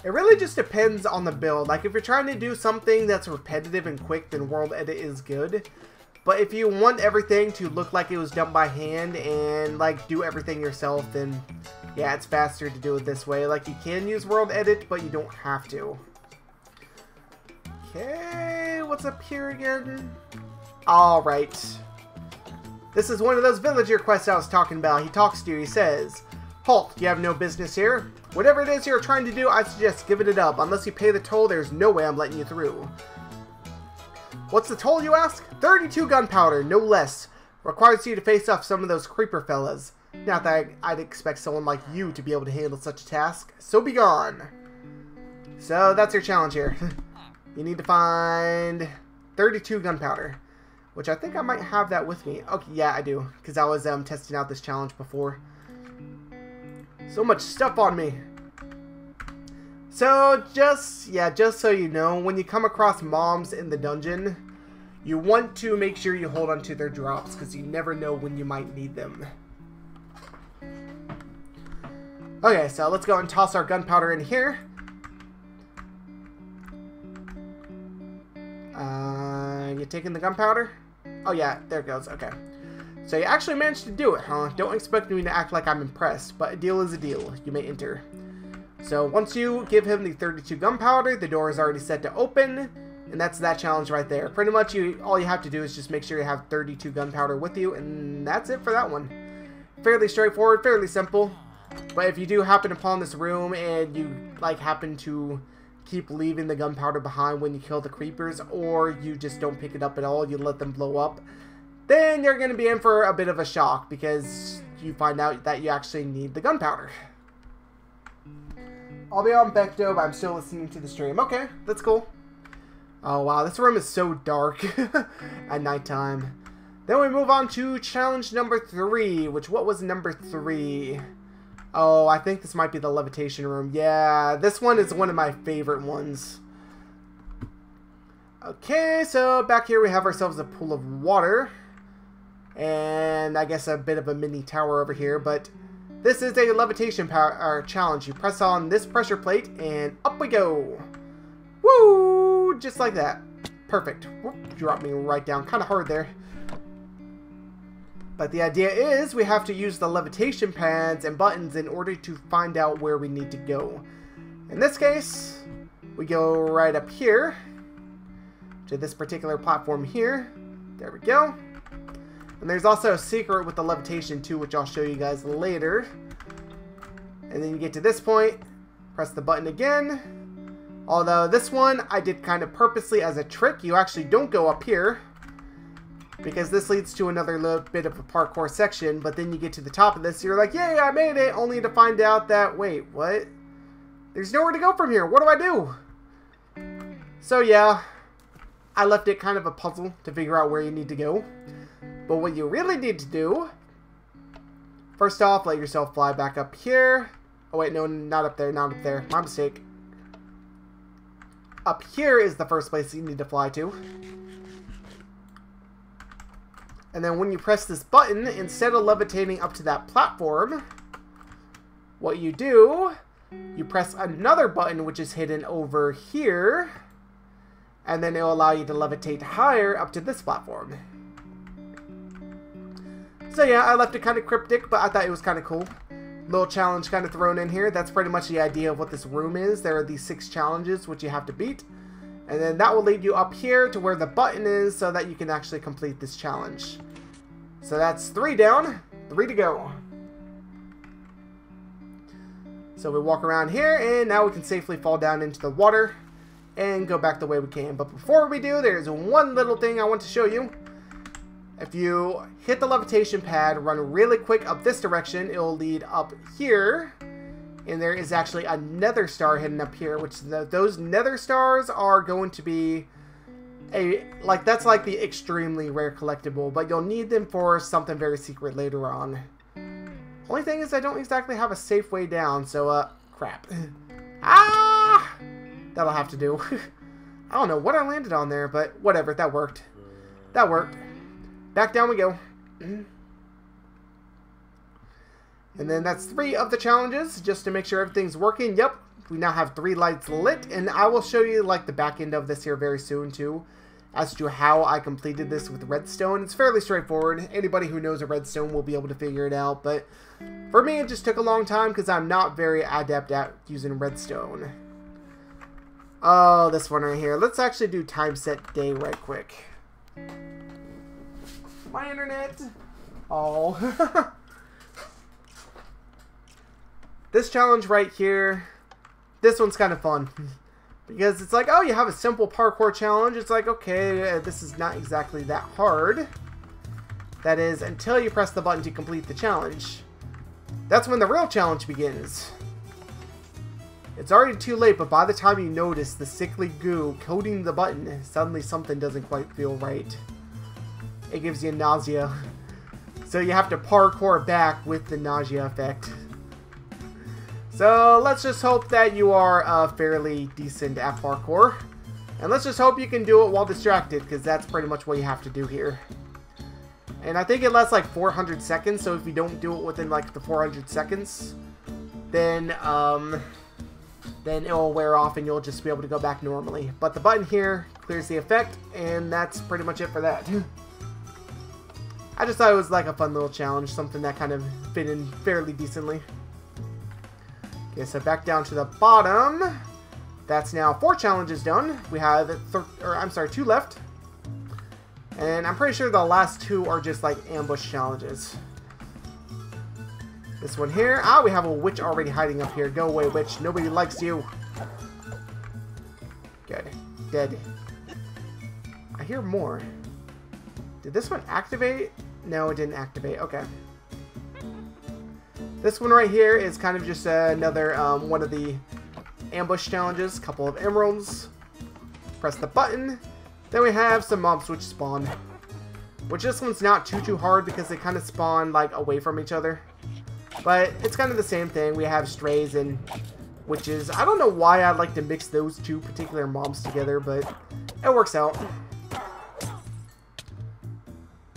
It really just depends on the build. Like, if you're trying to do something that's repetitive and quick, then World Edit is good. But if you want everything to look like it was done by hand and, like, do everything yourself, then, yeah, it's faster to do it this way. Like, you can use World Edit, but you don't have to. Okay, what's up here again? Alright. This is one of those villager quests I was talking about. He talks to you, he says, "Halt, you have no business here. Whatever it is you're trying to do, I suggest giving it up. Unless you pay the toll, there's no way I'm letting you through." What's the toll, you ask? 32 gunpowder, no less. Requires you to face off some of those creeper fellas. Not that I'd expect someone like you to be able to handle such a task. So be gone. So that's your challenge here. You need to find 32 gunpowder. Which I think I might have that with me. Okay, yeah, I do. Because I was testing out this challenge before. So much stuff on me. So, just so you know, when you come across mobs in the dungeon, you want to make sure you hold on to their drops, because you never know when you might need them. Okay, so let's go and toss our gunpowder in here. You taking the gunpowder? Oh yeah, there it goes, okay. So you actually managed to do it, huh? Don't expect me to act like I'm impressed, but a deal is a deal. You may enter. So once you give him the 32 gunpowder, the door is already set to open, and that's that challenge right there. Pretty much all you have to do is just make sure you have 32 gunpowder with you, and that's it for that one. Fairly straightforward, fairly simple. But if you do happen upon this room and you like happen to keep leaving the gunpowder behind when you kill the creepers, or you just don't pick it up at all, you let them blow up, then you're going to be in for a bit of a shock because you find out that you actually need the gunpowder. I'll be on Becto, but I'm still listening to the stream. Okay, that's cool. Oh wow, this room is so dark at nighttime. Then we move on to challenge number 3, which, what was number 3? Oh, I think this might be the levitation room. Yeah, this one is one of my favorite ones. Okay, so back here we have ourselves a pool of water. And I guess a bit of a mini tower over here, but this is a levitation challenge. You press on this pressure plate and up we go. Woo! Just like that. Perfect. Whoop, dropped me right down. Kind of hard there. But the idea is we have to use the levitation pads and buttons in order to find out where we need to go. In this case, we go right up here to this particular platform here. There we go. And there's also a secret with the levitation too, which I'll show you guys later. And then you get to this point, press the button again. Although this one I did kind of purposely as a trick. You actually don't go up here, because this leads to another little bit of a parkour section. But then you get to the top of this, you're like, yay, I made it, only to find out that, wait, what? There's nowhere to go from here. What do I do? So yeah, I left it kind of a puzzle to figure out where you need to go. But what you really need to do First off, let yourself fly back up here. Oh wait, no, not up there, not up there. My mistake. Up here is the first place you need to fly to. And then when you press this button, instead of levitating up to that platform, what you do, you press another button which is hidden over here, and then it will allow you to levitate higher up to this platform. So yeah, I left it kind of cryptic, but I thought it was kind of cool. Little challenge kind of thrown in here. That's pretty much the idea of what this room is. There are these 6 challenges which you have to beat. And then that will lead you up here to where the button is so that you can actually complete this challenge. So that's 3 down, 3 to go. So we walk around here, and now we can safely fall down into the water and go back the way we came. But before we do, there's one little thing I want to show you. If you hit the levitation pad, run really quick up this direction, it will lead up here. And there is actually a nether star hidden up here, which those nether stars are going to be that's like the extremely rare collectible, but you'll need them for something very secret later on. Only thing is I don't exactly have a safe way down, so crap. Ah! That'll have to do. I don't know what I landed on there, but whatever, that worked. That worked. Back down we go. And then that's 3 of the challenges, just to make sure everything's working. Yep, we now have 3 lights lit, and I will show you like the back end of this here very soon too, as to how I completed this with redstone. It's fairly straightforward. Anybody who knows a redstone will be able to figure it out, but for me it just took a long time because I'm not very adept at using redstone. Oh, this one right here. Let's actually do time set day right quick. My internet. Oh. This challenge right here, this one's kind of fun. Because it's like, oh, you have a simple parkour challenge. It's like, okay, this is not exactly that hard. That is, until you press the button to complete the challenge. That's when the real challenge begins. It's already too late, but by the time you notice the sickly goo coating the button, suddenly something doesn't quite feel right. It gives you nausea. So you have to parkour back with the nausea effect. So let's just hope that you are fairly decent at parkour. And let's just hope you can do it while distracted, because that's pretty much what you have to do here. And I think it lasts like 400 seconds, so if you don't do it within like the 400 seconds, then it will wear off and you'll just be able to go back normally. But the button here clears the effect, and that's pretty much it for that. I just thought it was like a fun little challenge, something that kind of fit in fairly decently. Okay, so back down to the bottom. That's now 4 challenges done. We have 2 left. And I'm pretty sure the last 2 are just like ambush challenges. This one here. Ah, we have a witch already hiding up here. Go away, witch. Nobody likes you. Good. Dead. I hear more. Did this one activate? No, it didn't activate. Okay. This one right here is kind of just another one of the ambush challenges. Couple of emeralds. Press the button. Then we have some mobs which spawn. Which this one's not too hard because they kind of spawn like away from each other. But it's kind of the same thing. We have strays and witches. I don't know why I like to mix those 2 particular mobs together, but it works out.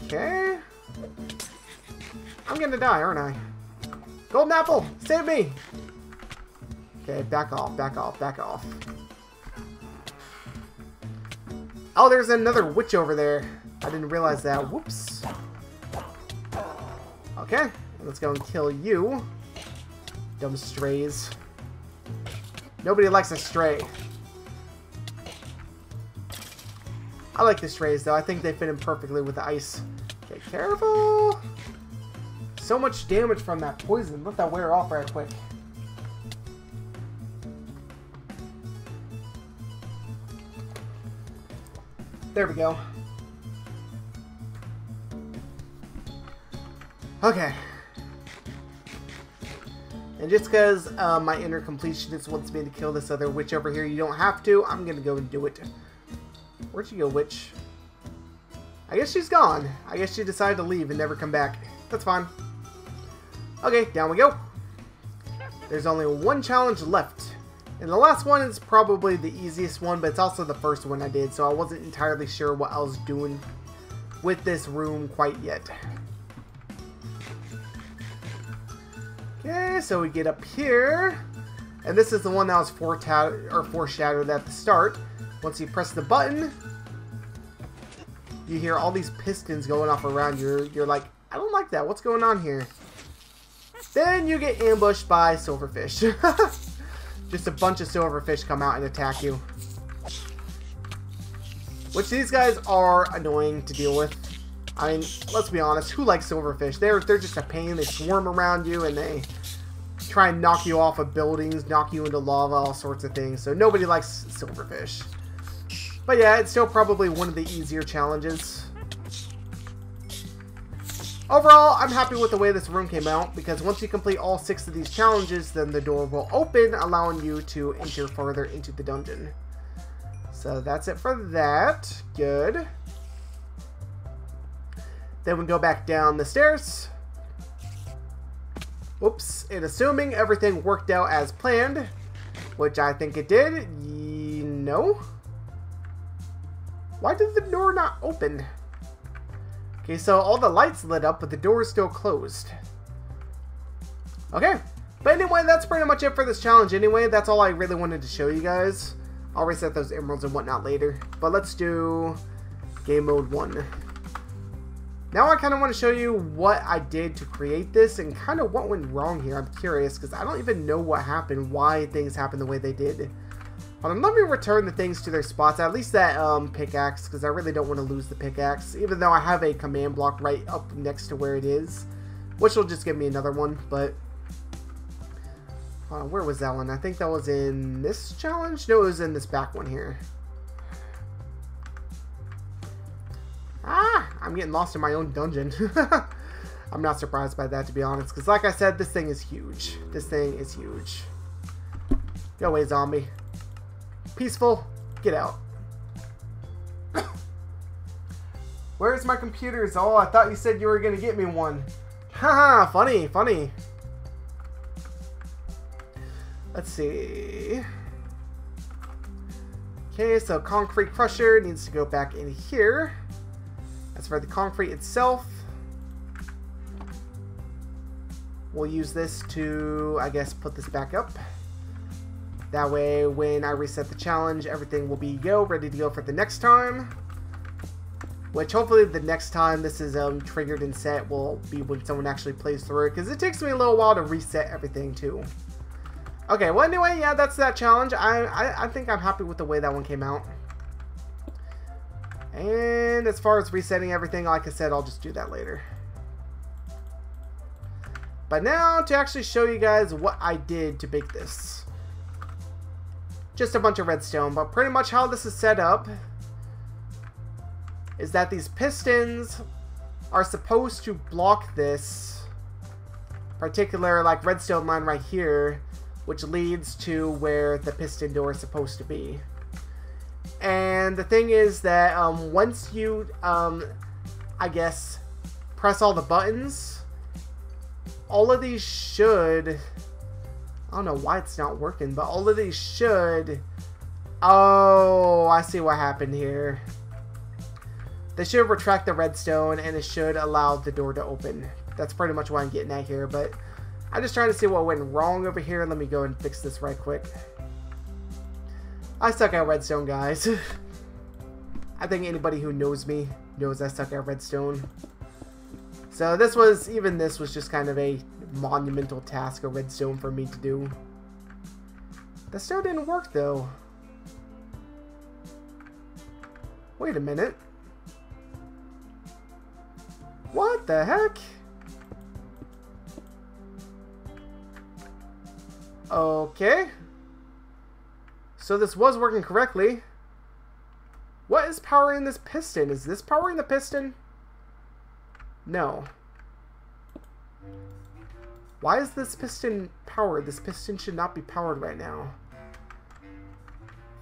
Okay. I'm gonna die, aren't I? Golden apple! Save me! Okay, back off, back off, back off. Oh, there's another witch over there. I didn't realize that. Whoops. Okay, let's go and kill you. Dumb strays. Nobody likes a stray. I like the strays, though. I think they fit in perfectly with the ice. Okay, careful! So much damage from that poison. Let that wear off right quick. There we go. Okay. And just because my inner completionist wants me to kill this other witch over here, you don't have to. I'm going to go and do it. Where'd she go, witch? I guess she's gone. I guess she decided to leave and never come back. That's fine. Okay, down we go. There's only one challenge left. And the last one is probably the easiest one, but it's also the first one I did, so I wasn't entirely sure what I was doing with this room quite yet. Okay, so we get up here. And this is the one that was foreshadowed at the start. Once you press the button, you hear all these pistons going off around you. You're like, I don't like that. What's going on here? Then you get ambushed by silverfish. Just a bunch of silverfish come out and attack you. Which these guys are annoying to deal with. I mean, let's be honest. Who likes silverfish? They're just a pain. They swarm around you and they try and knock you off of buildings, knock you into lava, all sorts of things. So nobody likes silverfish. But yeah, it's still probably one of the easier challenges. Overall, I'm happy with the way this room came out, because once you complete all 6 of these challenges, then the door will open, allowing you to enter further into the dungeon. So that's it for that. Good. Then we go back down the stairs. Oops, and assuming everything worked out as planned, which I think it did, no. Why did the door not open? Okay, so all the lights lit up, but the door is still closed. Okay, but anyway, that's pretty much it for this challenge anyway. That's all I really wanted to show you guys. I'll reset those emeralds and whatnot later. But let's do game mode 1. Now I kind of want to show you what I did to create this and kind of what went wrong here. I'm curious because I don't even know what happened, why things happened the way they did. Let me return the things to their spots, at least that pickaxe, because I really don't want to lose the pickaxe, even though I have a command block right up next to where it is, which will just give me another one, but where was that one? I think that was in this challenge? No, it was in this back one here. I'm getting lost in my own dungeon. I'm not surprised by that, to be honest, because like I said, this thing is huge. This thing is huge. Go away, zombie. Peaceful, get out. Where's my computers? Oh, I thought you said you were going to get me one. Haha, funny, funny. Let's see. Okay, so concrete crusher needs to go back in here. As for the concrete itself, we'll use this to, I guess, put this back up. That way, when I reset the challenge, everything will be ready to go for the next time. Which, hopefully, the next time this is triggered and set will be when someone actually plays through it. Because it takes me a little while to reset everything, too. Okay, well, anyway, yeah, that's that challenge. I think I'm happy with the way that one came out. And as far as resetting everything, like I said, I'll just do that later. But now, to actually show you guys what I did to make this. Just a bunch of redstone, but pretty much how this is set up is that these pistons are supposed to block this particular like redstone line right here, which leads to where the piston door is supposed to be. And the thing is that once you I guess press all the buttons, all of these should, I don't know why it's not working, but all of these should... Oh, I see what happened here. They should retract the redstone, and it should allow the door to open. That's pretty much what I'm getting at here, but I'm just trying to see what went wrong over here. Let me go and fix this right quick. I suck at redstone, guys. I think anybody who knows me knows I suck at redstone. So this was just kind of a monumental task of redstone for me to do. That still didn't work though. Wait a minute. What the heck? Okay. So this was working correctly. What is powering this piston? Is this powering the piston? No. Why is this piston powered? This piston should not be powered right now.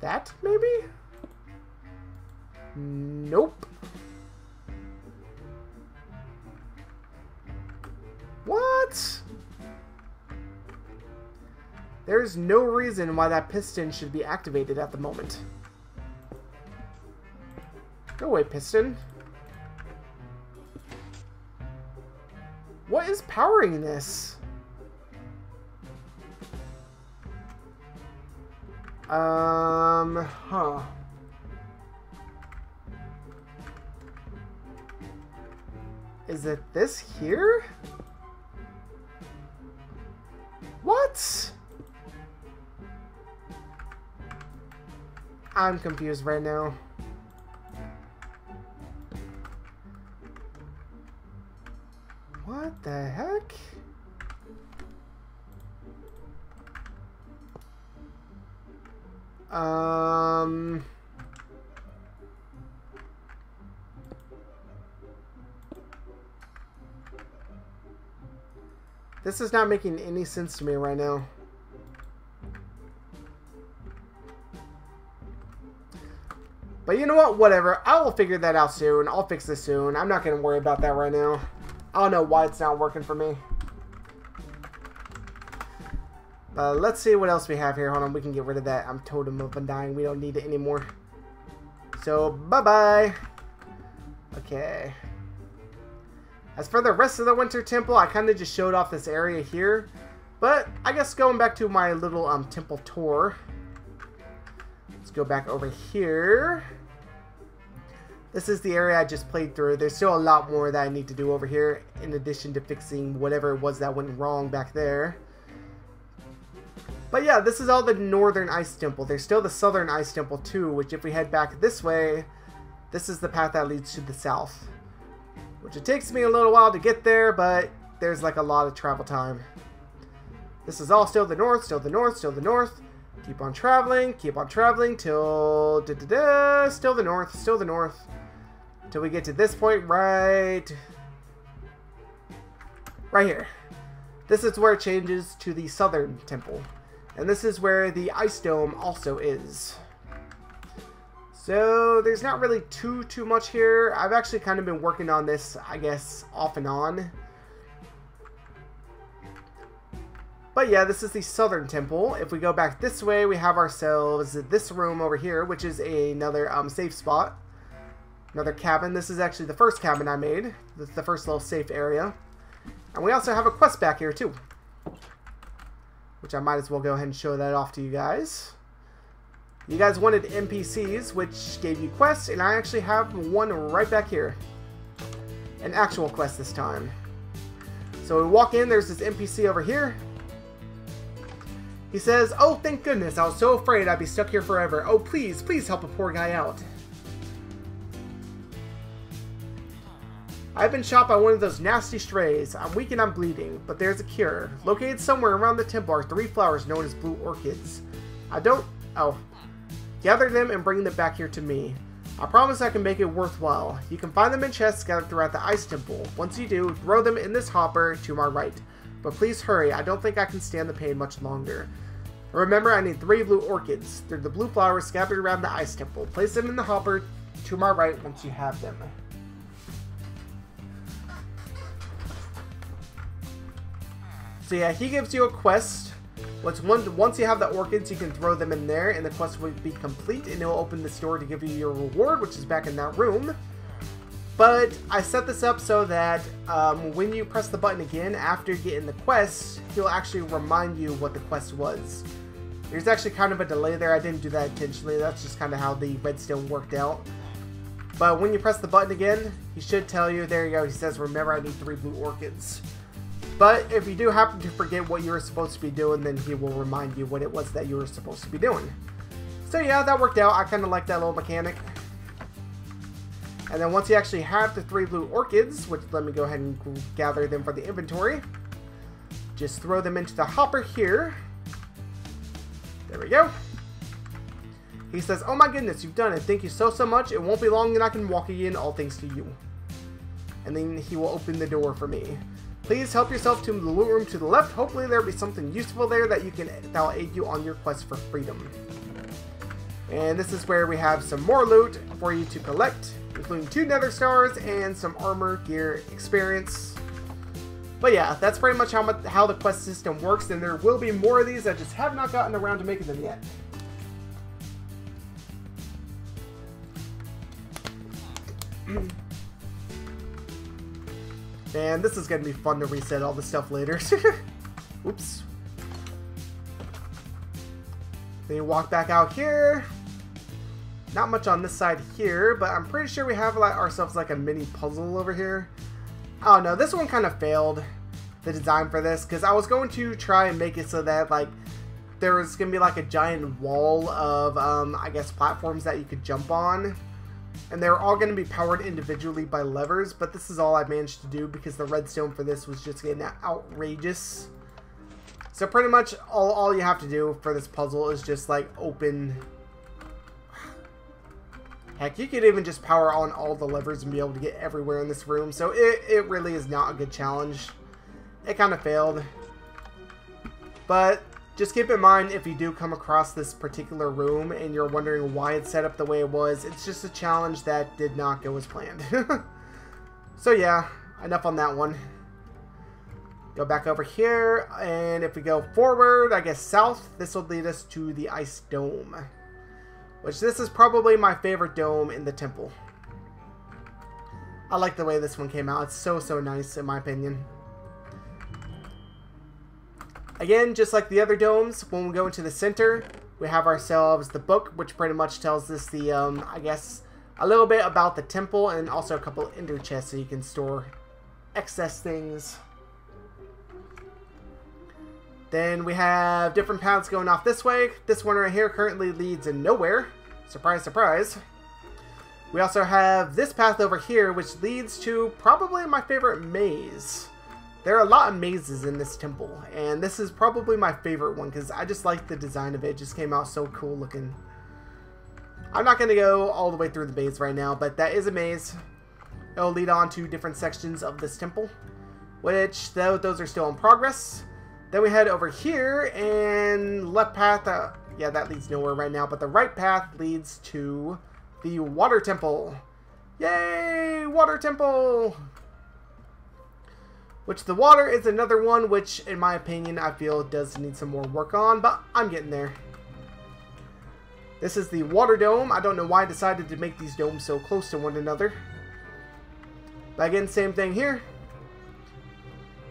That, maybe? Nope. What? There's no reason why that piston should be activated at the moment. Go away, piston. What is powering this? Huh. Is it this here? What? I'm confused right now. What the heck? This is not making any sense to me right now. But you know what? Whatever. I will figure that out soon. I'll fix this soon. I'm not going to worry about that right now. I don't know why it's not working for me. Let's see what else we have here. Hold on. We can get rid of that. I'm Totem of Undying. We don't need it anymore. So, bye-bye. Okay. As for the rest of the Winter Temple, I kind of just showed off this area here. But I guess going back to my little temple tour. Let's go back over here. This is the area I just played through. There's still a lot more that I need to do over here, in addition to fixing whatever it was that went wrong back there. But yeah, this is all the Northern Ice Temple. There's still the Southern Ice Temple too, which if we head back this way, this is the path that leads to the south. Which it takes me a little while to get there, but there's like a lot of travel time. This is all still the north, still the north, still the north. Keep on traveling till still the north, still the north. Till we get to this point right here. This is where it changes to the Southern Temple. And this is where the Ice Dome also is. So there's not really too much here. I've actually kind of been working on this, I guess, off and on. But yeah, this is the Southern Temple. If we go back this way, we have ourselves this room over here, which is another safe spot. Another cabin. This is actually the first cabin I made. This is the first little safe area. And we also have a quest back here too, which I might as well go ahead and show that off to you guys. You guys wanted NPCs, which gave you quests, and I actually have one right back here. An actual quest this time. So we walk in, there's this NPC over here. He says, "Oh, thank goodness, I was so afraid I'd be stuck here forever. Oh, please, please help a poor guy out. I've been shot by one of those nasty strays. I'm weak and I'm bleeding, but there's a cure. Located somewhere around the temple are 3 flowers known as blue orchids. Gather them and bring them back here to me. I promise I can make it worthwhile. You can find them in chests scattered throughout the Ice Temple. Once you do, throw them in this hopper to my right. But please hurry, I don't think I can stand the pain much longer. Remember, I need 3 blue orchids. They're the blue flowers scattered around the Ice Temple. Place them in the hopper to my right once you have them." So yeah, he gives you a quest. Once you have the orchids, you can throw them in there, and the quest will be complete, and it will open this door to give you your reward, which is back in that room. But I set this up so that when you press the button again after getting the quest, he'll actually remind you what the quest was. There's actually kind of a delay there. I didn't do that intentionally. That's just kind of how the redstone worked out. But when you press the button again, he should tell you, there you go, he says, "Remember, I need 3 blue orchids." But if you do happen to forget what you were supposed to be doing, then he will remind you what it was that you were supposed to be doing. So yeah, that worked out. I kind of like that little mechanic. And then once you actually have the 3 blue orchids, which let me go ahead and gather them for the inventory, just throw them into the hopper here. There we go. He says, "Oh my goodness, you've done it. Thank you so much. It won't be long and I can walk again, all thanks to you." And then he will open the door for me. "Please help yourself to the loot room to the left. Hopefully there'll be something useful there that'll aid you on your quest for freedom." And this is where we have some more loot for you to collect, including 2 nether stars and some armor gear experience. But yeah, that's pretty much how the quest system works, and there will be more of these. I just have not gotten around to making them yet. Man, this is going to be fun to reset all this stuff later. Oops. Then you walk back out here. Not much on this side here, but I'm pretty sure we have like ourselves like a mini puzzle over here. Oh no, this one kind of failed, the design for this, because I was going to try and make it so that like there was going to be like a giant wall of, I guess, platforms that you could jump on. And they're all going to be powered individually by levers, but this is all I managed to do because the redstone for this was just getting outrageous. So pretty much all you have to do for this puzzle is just like open... Heck, you could even just power on all the levers and be able to get everywhere in this room. So it really is not a good challenge. It kind of failed. But just keep in mind, if you do come across this particular room and you're wondering why it's set up the way it was, it's just a challenge that did not go as planned. So yeah, enough on that one. Go back over here, and if we go forward, I guess south, this will lead us to the ice dome. Which this is probably my favorite dome in the temple. I like the way this one came out. It's so nice in my opinion. Again, just like the other domes, when we go into the center, we have ourselves the book, which pretty much tells us the, I guess, a little bit about the temple, and also a couple ender chests so you can store excess things. Then we have different paths going off this way. This one right here currently leads in nowhere. Surprise, surprise. We also have this path over here, which leads to probably my favorite maze. There are a lot of mazes in this temple, and this is probably my favorite one because I just like the design of it. It just came out so cool looking. I'm not going to go all the way through the maze right now, but that is a maze. It'll lead on to different sections of this temple, which those are still in progress. Then we head over here, and left path, yeah, that leads nowhere right now, but the right path leads to the water temple. Yay, water temple! Which the water is another one, which in my opinion, I feel does need some more work on, but I'm getting there. This is the water dome. I don't know why I decided to make these domes so close to one another. But again, same thing here.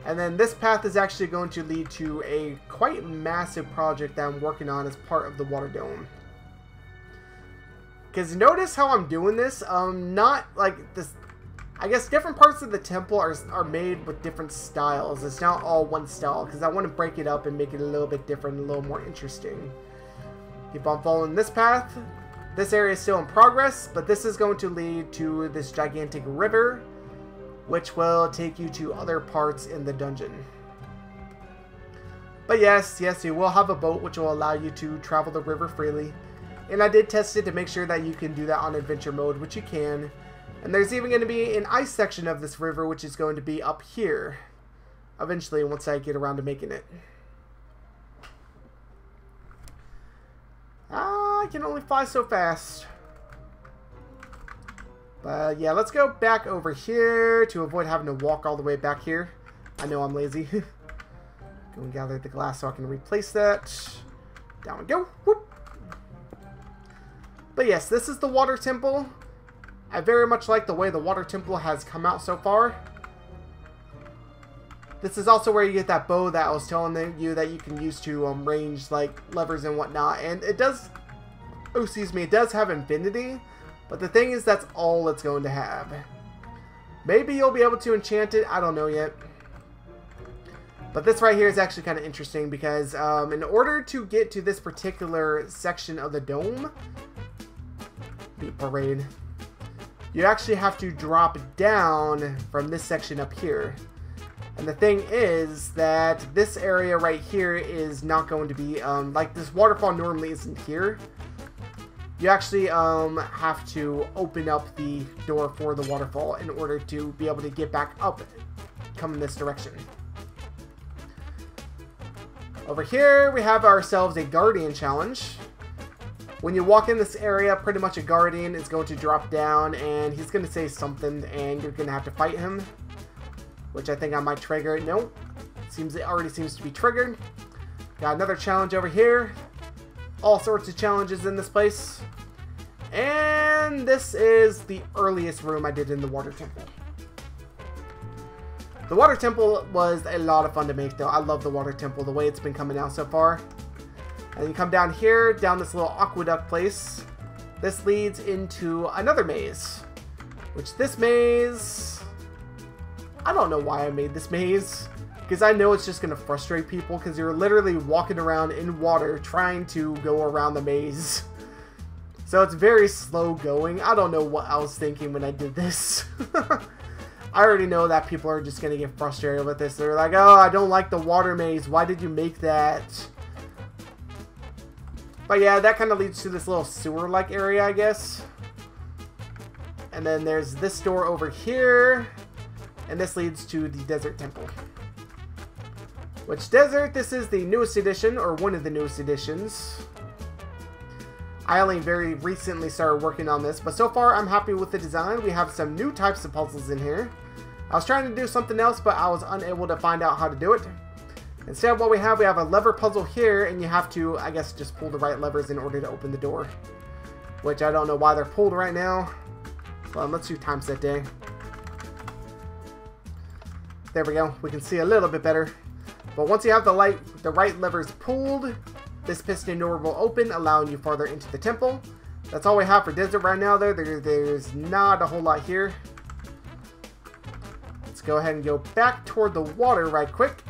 And then this path is actually going to lead to a quite massive project that I'm working on as part of the water dome. Because notice how I'm doing this, not like this, I guess different parts of the temple are made with different styles. It's not all one style, because I want to break it up and make it a little bit different, a little more interesting. Keep on following this path. This area is still in progress, but this is going to lead to this gigantic river, which will take you to other parts in the dungeon. But yes, you will have a boat which will allow you to travel the river freely. And I did test it to make sure that you can do that on adventure mode, which you can. And there's even going to be an ice section of this river, which is going to be up here eventually once I get around to making it. I can only fly so fast. But yeah, let's go back over here to avoid having to walk all the way back here. I know I'm lazy. Go and gather the glass so I can replace that. Down we go. Whoop. But yes, this is the water temple. I very much like the way the water temple has come out so far. This is also where you get that bow that I was telling you that you can use to range like levers and whatnot. And it does, oh excuse me, it does have infinity. But the thing is, that's all it's going to have. Maybe you'll be able to enchant it. I don't know yet. But this right here is actually kind of interesting because in order to get to this particular section of the dome, the parade, you actually have to drop down from this section up here. And the thing is that this area right here is not going to be, like this waterfall normally isn't here. You actually have to open up the door for the waterfall in order to be able to get back up, come in this direction. Over here, we have ourselves a guardian challenge. When you walk in this area, pretty much a guardian is going to drop down and he's going to say something and you're going to have to fight him. which I think I might trigger it. Nope. It already seems to be triggered. Got another challenge over here. All sorts of challenges in this place. And this is the earliest room I did in the water temple. The water temple was a lot of fun to make, though. I love the water temple, the way it's been coming out so far. And you come down here, down this little aqueduct place. This leads into another maze. Which this maze... I don't know why I made this maze. Because I know it's just going to frustrate people, because you're literally walking around in water trying to go around the maze. So it's very slow going. I don't know what I was thinking when I did this. I already know that people are just going to get frustrated with this. They're like, oh, I don't like the water maze. Why did you make that? But yeah, that kind of leads to this little sewer-like area, I guess. And then there's this door over here. And this leads to the desert temple. Which desert? This is the newest edition, or one of the newest editions. I only very recently started working on this, but so far I'm happy with the design. We have some new types of puzzles in here. I was trying to do something else, but I was unable to find out how to do it. Instead, what we have a lever puzzle here, and you have to, I guess, just pull the right levers in order to open the door. Which I don't know why they're pulled right now. Well, let's do time set day. There we go. We can see a little bit better. But once you have the right levers pulled, this piston door will open, allowing you farther into the temple. That's all we have for desert right now, though. There's not a whole lot here. Let's go ahead and go back toward the water right quick.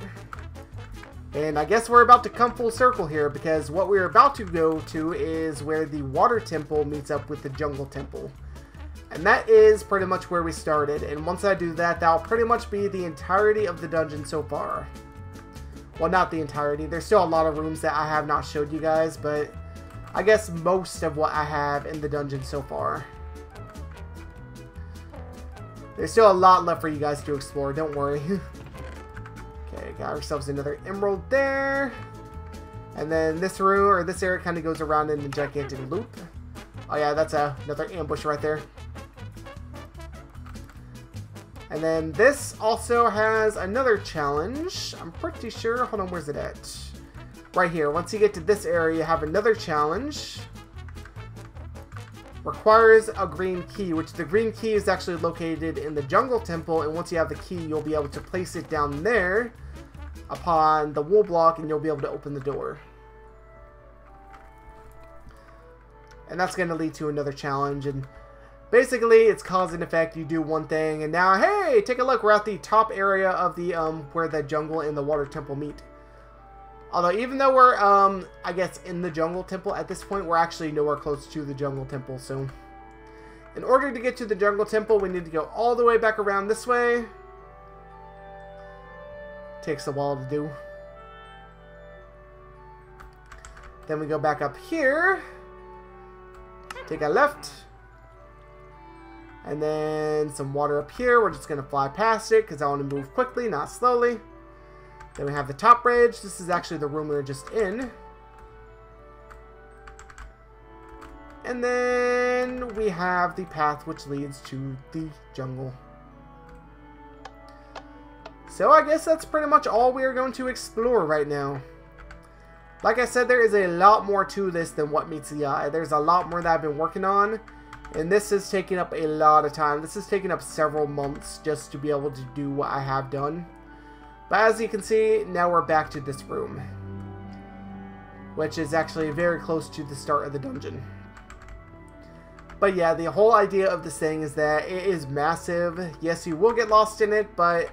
And I guess we're about to come full circle here, because what we're about to go to is where the water temple meets up with the jungle temple. And that is pretty much where we started. And once I do that, that'll pretty much be the entirety of the dungeon so far. Well, not the entirety. There's still a lot of rooms that I have not showed you guys, but I guess most of what I have in the dungeon so far. There's still a lot left for you guys to explore, don't worry. Okay, got ourselves another emerald there. And then this room, or this area, kind of goes around in a gigantic loop. Oh yeah, that's another ambush right there. And then this also has another challenge. I'm pretty sure. Hold on, where's it at? Right here. Once you get to this area, you have another challenge. Requires a green key, which the green key is actually located in the jungle temple. And once you have the key, you'll be able to place it down there upon the wool block, and you'll be able to open the door. And that's going to lead to another challenge. And basically, it's cause and effect. You do one thing, and now, hey, take a look. We're at the top area of the, where the jungle and the water temple meet. Although, even though we're, I guess, in the jungle temple at this point, we're actually nowhere close to the jungle temple. So, in order to get to the jungle temple, we need to go all the way back around this way. Takes a while to do. Then we go back up here. Take a left. And then some water up here. We're just going to fly past it because I want to move quickly, not slowly. Then we have the top bridge. This is actually the room we were just in. And then we have the path which leads to the jungle. So I guess that's pretty much all we are going to explore right now. Like I said, there is a lot more to this than what meets the eye. There's a lot more that I've been working on. And this is taking up a lot of time. This is taking up several months just to be able to do what I have done. But as you can see, now we're back to this room. Which is actually very close to the start of the dungeon. But yeah, the whole idea of this thing is that it is massive. Yes, you will get lost in it, but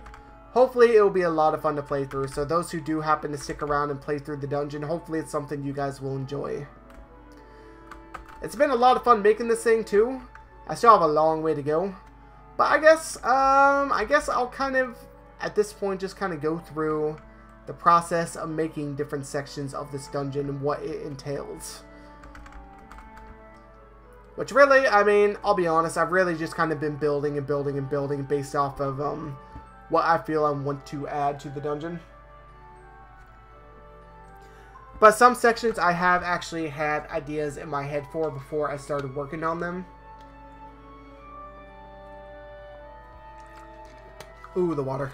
hopefully it will be a lot of fun to play through. So those who do happen to stick around and play through the dungeon, hopefully it's something you guys will enjoy. It's been a lot of fun making this thing too. I still have a long way to go. But I guess I'll kind of, at this point, just kind of go through the process of making different sections of this dungeon and what it entails. Which really, I mean, I'll be honest, I've really just kind of been building and building and building based off of what I feel I want to add to the dungeon. But some sections I have actually had ideas in my head for before I started working on them. Ooh, the water.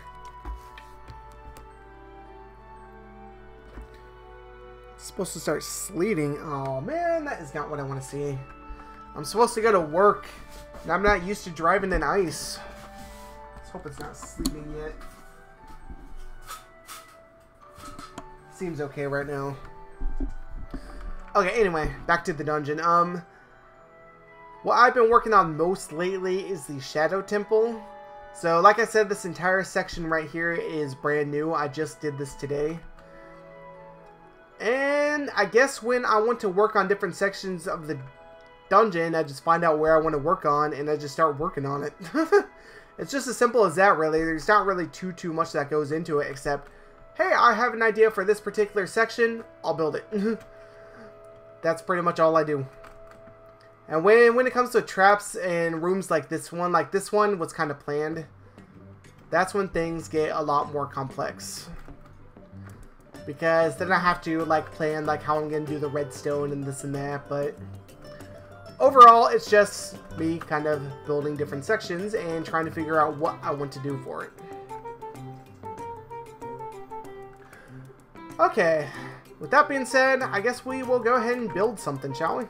supposed to start sleeting. Oh man, that is not what I want to see. I'm supposed to go to work, and I'm not used to driving in ice. Let's hope it's not sleeting yet. Seems okay right now. Okay, anyway, back to the dungeon. What I've been working on most lately is the Shadow Temple. So, like I said, this entire section right here is brand new. I just did this today. And I guess when I want to work on different sections of the dungeon, I just find out where I want to work on, and I just start working on it. It's just as simple as that, really. There's not really too much that goes into it, except, hey, I have an idea for this particular section, I'll build it. That's pretty much all I do. And when it comes to traps and rooms like this one was kind of planned. That's when things get a lot more complex. Because then I have to like plan like how I'm going to do the redstone and this and that, but overall it's just me kind of building different sections and trying to figure out what I want to do for it. Okay, with that being said, I guess we will go ahead and build something, shall we?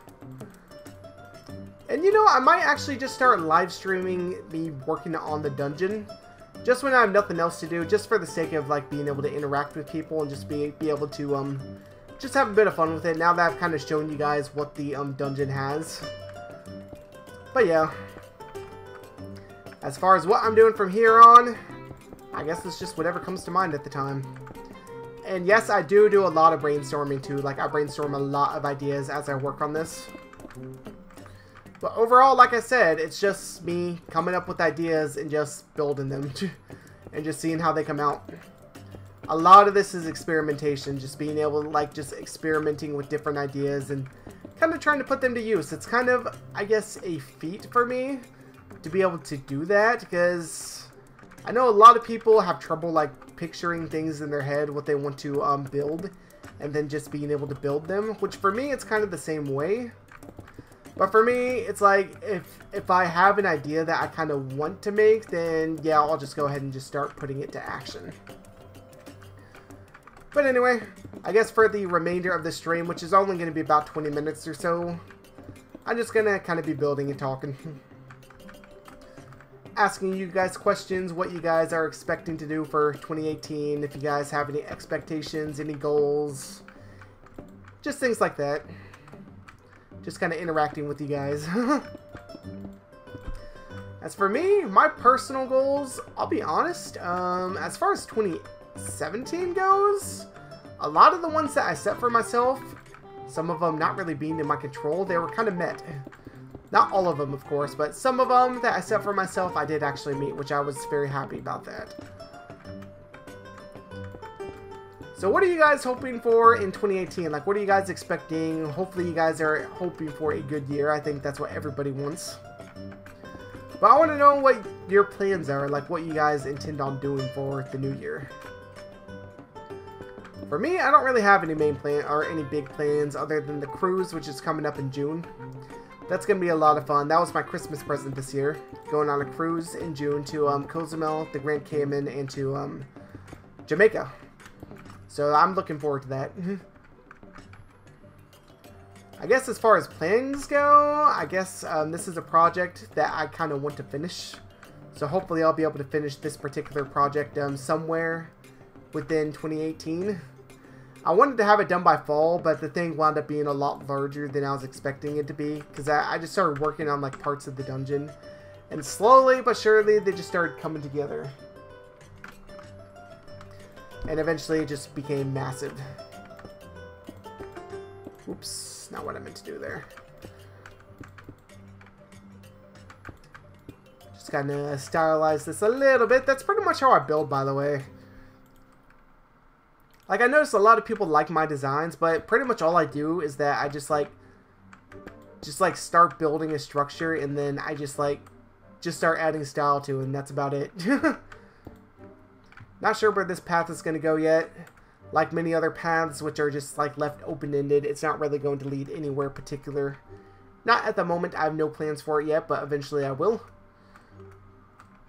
And you know, I might actually just start live streaming me working on the dungeon. Just when I have nothing else to do, just for the sake of like being able to interact with people and just be able to just have a bit of fun with it, now that I've kind of shown you guys what the dungeon has. But yeah. As far as what I'm doing from here on, I guess it's just whatever comes to mind at the time. And yes, I do a lot of brainstorming too. Like, I brainstorm a lot of ideas as I work on this. But overall, like I said, it's just me coming up with ideas and just building them. And just seeing how they come out. A lot of this is experimentation. Just being able to, like, just experimenting with different ideas and kind of trying to put them to use. It's kind of, I guess, a feat for me to be able to do that. Because I know a lot of people have trouble, like, picturing things in their head, what they want to build. And then just being able to build them. Which for me, it's kind of the same way. But for me, it's like, if I have an idea that I kind of want to make, then yeah, I'll just go ahead and just start putting it to action. But anyway, I guess for the remainder of the stream, which is only going to be about 20 minutes or so, I'm just going to kind of be building and talking. Asking you guys questions, what you guys are expecting to do for 2018, if you guys have any expectations, any goals, just things like that. Just kind of interacting with you guys. As for me, my personal goals, I'll be honest, as far as 2017 goes, a lot of the ones that I set for myself, some of them not really being in my control, they were kind of met. Not all of them, of course, but some of them that I set for myself, I did actually meet, which I was very happy about that. So what are you guys hoping for in 2018? Like, what are you guys expecting? Hopefully you guys are hoping for a good year. I think that's what everybody wants. But I want to know what your plans are, like what you guys intend on doing for the new year. For me, I don't really have any main plan or any big plans other than the cruise, which is coming up in June. That's going to be a lot of fun. That was my Christmas present this year. Going on a cruise in June to Cozumel, the Grand Cayman, and to Jamaica. So I'm looking forward to that. I guess as far as plans go, I guess this is a project that I kind of want to finish. So hopefully I'll be able to finish this particular project somewhere within 2018. I wanted to have it done by fall, but the thing wound up being a lot larger than I was expecting it to be. Because I just started working on like parts of the dungeon. And slowly but surely they just started coming together. And eventually it just became massive. Oops, not what I meant to do there. Just kind of stylize this a little bit. That's pretty much how I build, by the way. Like, I noticed a lot of people like my designs, but pretty much all I do is that I just start building a structure, and then I just start adding style to it, and that's about it. Not sure where this path is going to go yet. Like many other paths, which are just like left open-ended, it's not really going to lead anywhere particular. Not at the moment. I have no plans for it yet, but eventually I will.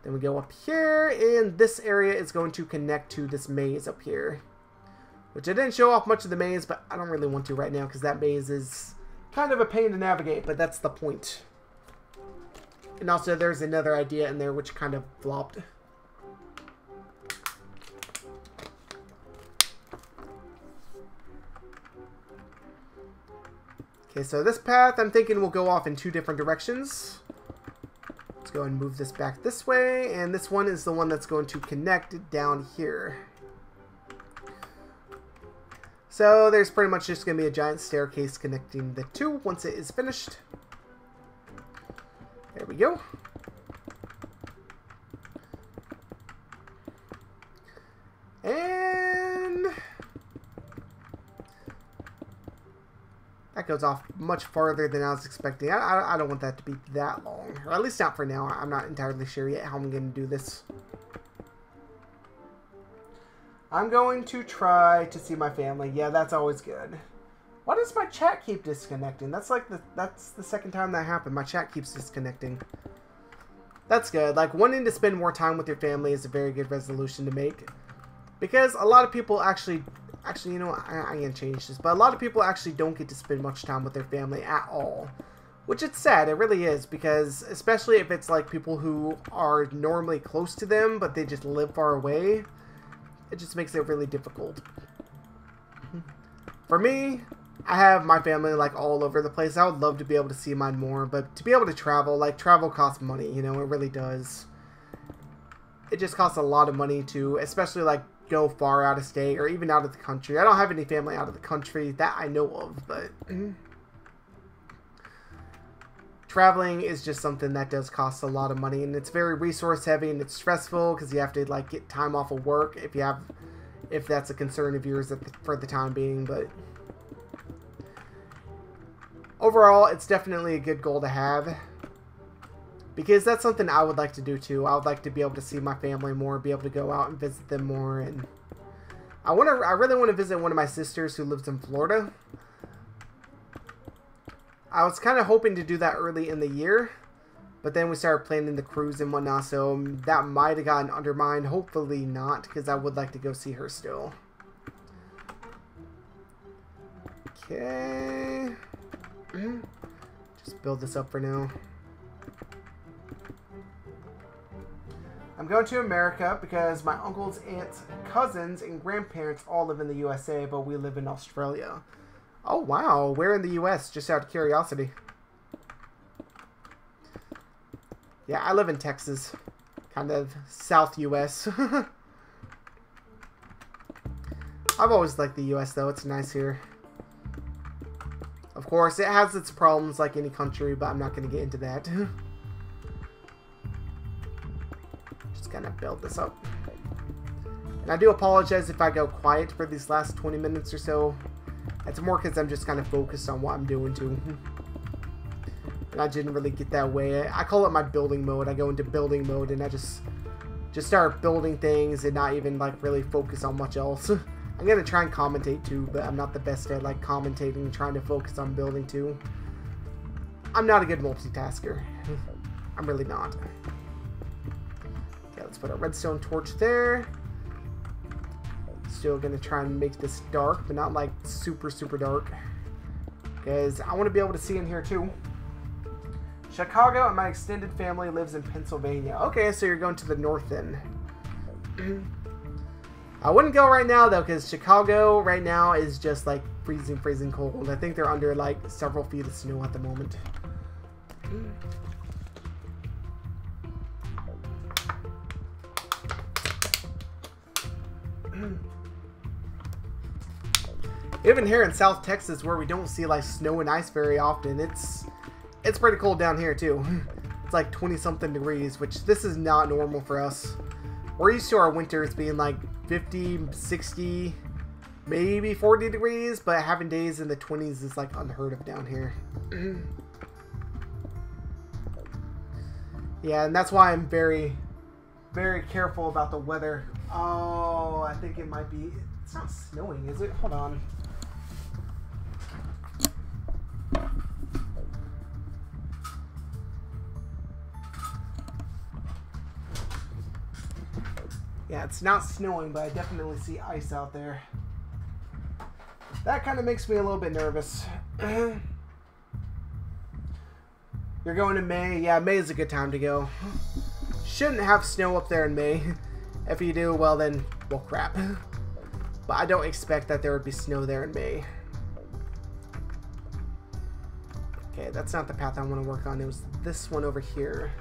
Then we go up here, and this area is going to connect to this maze up here. Which I didn't show off much of the maze, but I don't really want to right now because that maze is kind of a pain to navigate, but that's the point. And also there's another idea in there which kind of flopped. Okay, so this path I'm thinking will go off in 2 different directions. Let's go and move this back this way, and this one is the one that's going to connect down here. So there's pretty much just going to be a giant staircase connecting the 2 once it is finished. There we go. And that goes off much farther than I was expecting. I don't want that to be that long. Or at least not for now. I'm not entirely sure yet how I'm going to do this. I'm going to try to see my family. Yeah, that's always good. Why does my chat keep disconnecting? That's like that's the second time that happened. My chat keeps disconnecting. That's good. Like, wanting to spend more time with your family is a very good resolution to make. Because a lot of people actually, you know, I'm going to change this. But a lot of people actually don't get to spend much time with their family at all. Which it's sad. It really is. Because especially if it's like people who are normally close to them, but they just live far away. It just makes it really difficult. For me, I have my family like all over the place. I would love to be able to see mine more, but to be able to travel, like travel costs money, you know, it really does. It just costs a lot of money to, especially like go far out of state or even out of the country. I don't have any family out of the country that I know of, but traveling is just something that does cost a lot of money, and it's very resource heavy, and it's stressful because you have to like get time off of work if that's a concern of yours for the time being. But overall, it's definitely a good goal to have because that's something I would like to do too. I would like to be able to see my family more, be able to go out and visit them more, and I really want to visit one of my sisters who lives in Florida. I was kind of hoping to do that early in the year, but then we started planning the cruise and whatnot, so that might have gotten undermined. Hopefully not, because I would like to go see her still. Okay. Just build this up for now. I'm going to America because my uncles, aunts, cousins, and grandparents all live in the USA, but we live in Australia. Oh, wow. Where in the U.S.? Just out of curiosity. Yeah, I live in Texas. Kind of South U.S. I've always liked the U.S., though. It's nice here. Of course, it has its problems like any country, but I'm not going to get into that. Just going to build this up. And I do apologize if I go quiet for these last 20 minutes or so. It's more because I'm just kind of focused on what I'm doing too. And I didn't really get that way. I call it my building mode. I go into building mode and I just start building things and not even like really focus on much else. I'm going to try and commentate too, but I'm not the best at like commentating and trying to focus on building too. I'm not a good multitasker. I'm really not. Okay, let's put a redstone torch there. Still gonna try and make this dark, but not like super dark, because I want to be able to see in here too. Chicago, and my extended family lives in Pennsylvania. Okay, so you're going to the north then. I wouldn't go right now though, because Chicago right now is just like freezing cold. I think they're under like several feet of snow at the moment. Even here in South Texas, where we don't see like snow and ice very often, it's pretty cold down here too. It's like 20-something degrees, which this is not normal for us. We're used to our winters being like 50, 60, maybe 40 degrees, but having days in the 20s is like unheard of down here. Yeah, and that's why I'm very careful about the weather. Oh, I think it might be... It's not snowing, is it? Hold on. Yeah, it's not snowing, but I definitely see ice out there. That kind of makes me a little bit nervous. You're going in May? Yeah, May is a good time to go. Shouldn't have snow up there in May. If you do, well then, well crap. But I don't expect that there would be snow there in May. Okay, that's not the path I want to work on. It was this one over here.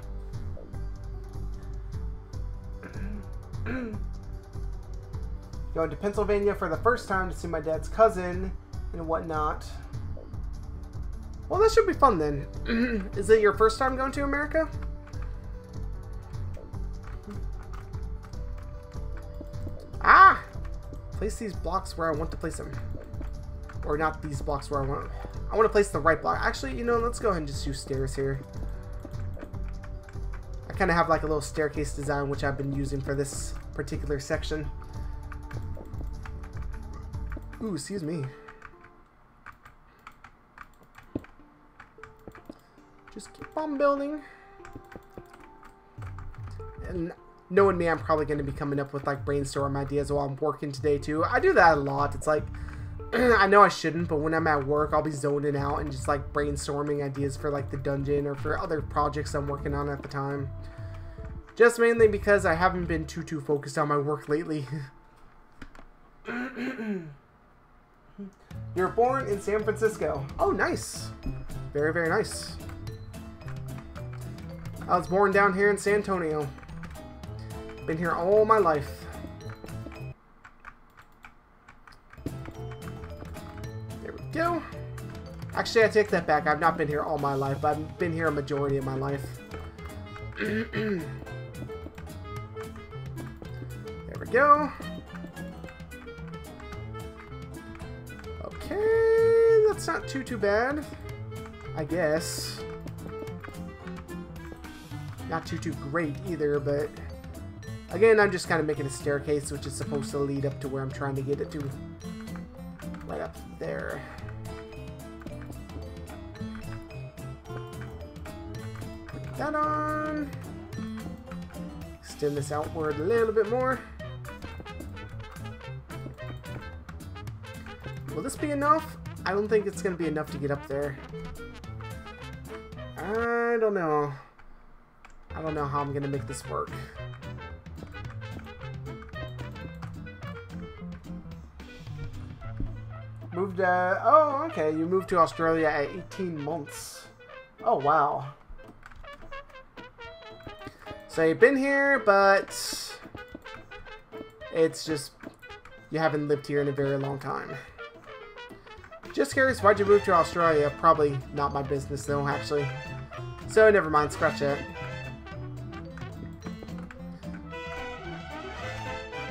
Going to Pennsylvania for the first time to see my dad's cousin and whatnot. Well, that should be fun then. Is it your first time going to America? Ah! Place these blocks where I want to place them. Or not these blocks where I want to place the right block. Actually, you know, let's go ahead and just use stairs here. I kind of have like a little staircase design which I've been using for this particular section. Ooh, excuse me. Just keep on building. And knowing me, I'm probably going to be coming up with like brainstorm ideas while I'm working today too. I do that a lot. It's like, I know I shouldn't, but when I'm at work, I'll be zoning out and just like brainstorming ideas for like the dungeon or for other projects I'm working on at the time. Just mainly because I haven't been too focused on my work lately. You're born in San Francisco. Oh, nice. Very, very nice. I was born down here in San Antonio. Been here all my life. There we go. Actually, I take that back. I've not been here all my life, but I've been here a majority of my life. There we go. Okay, that's not too bad, I guess. Not too great either, but again, I'm just kind of making a staircase which is supposed to lead up to where I'm trying to get it to. Right up there. Put that on. Extend this outward a little bit more. Will this be enough? I don't think it's going to be enough to get up there. I don't know. I don't know how I'm going to make this work. Moved, oh, okay. You moved to Australia at 18 months. Oh, wow. So you've been here, but it's just you haven't lived here in a very long time. Just curious, why'd you move to Australia? Probably not my business, though, actually. So, never mind. Scratch that.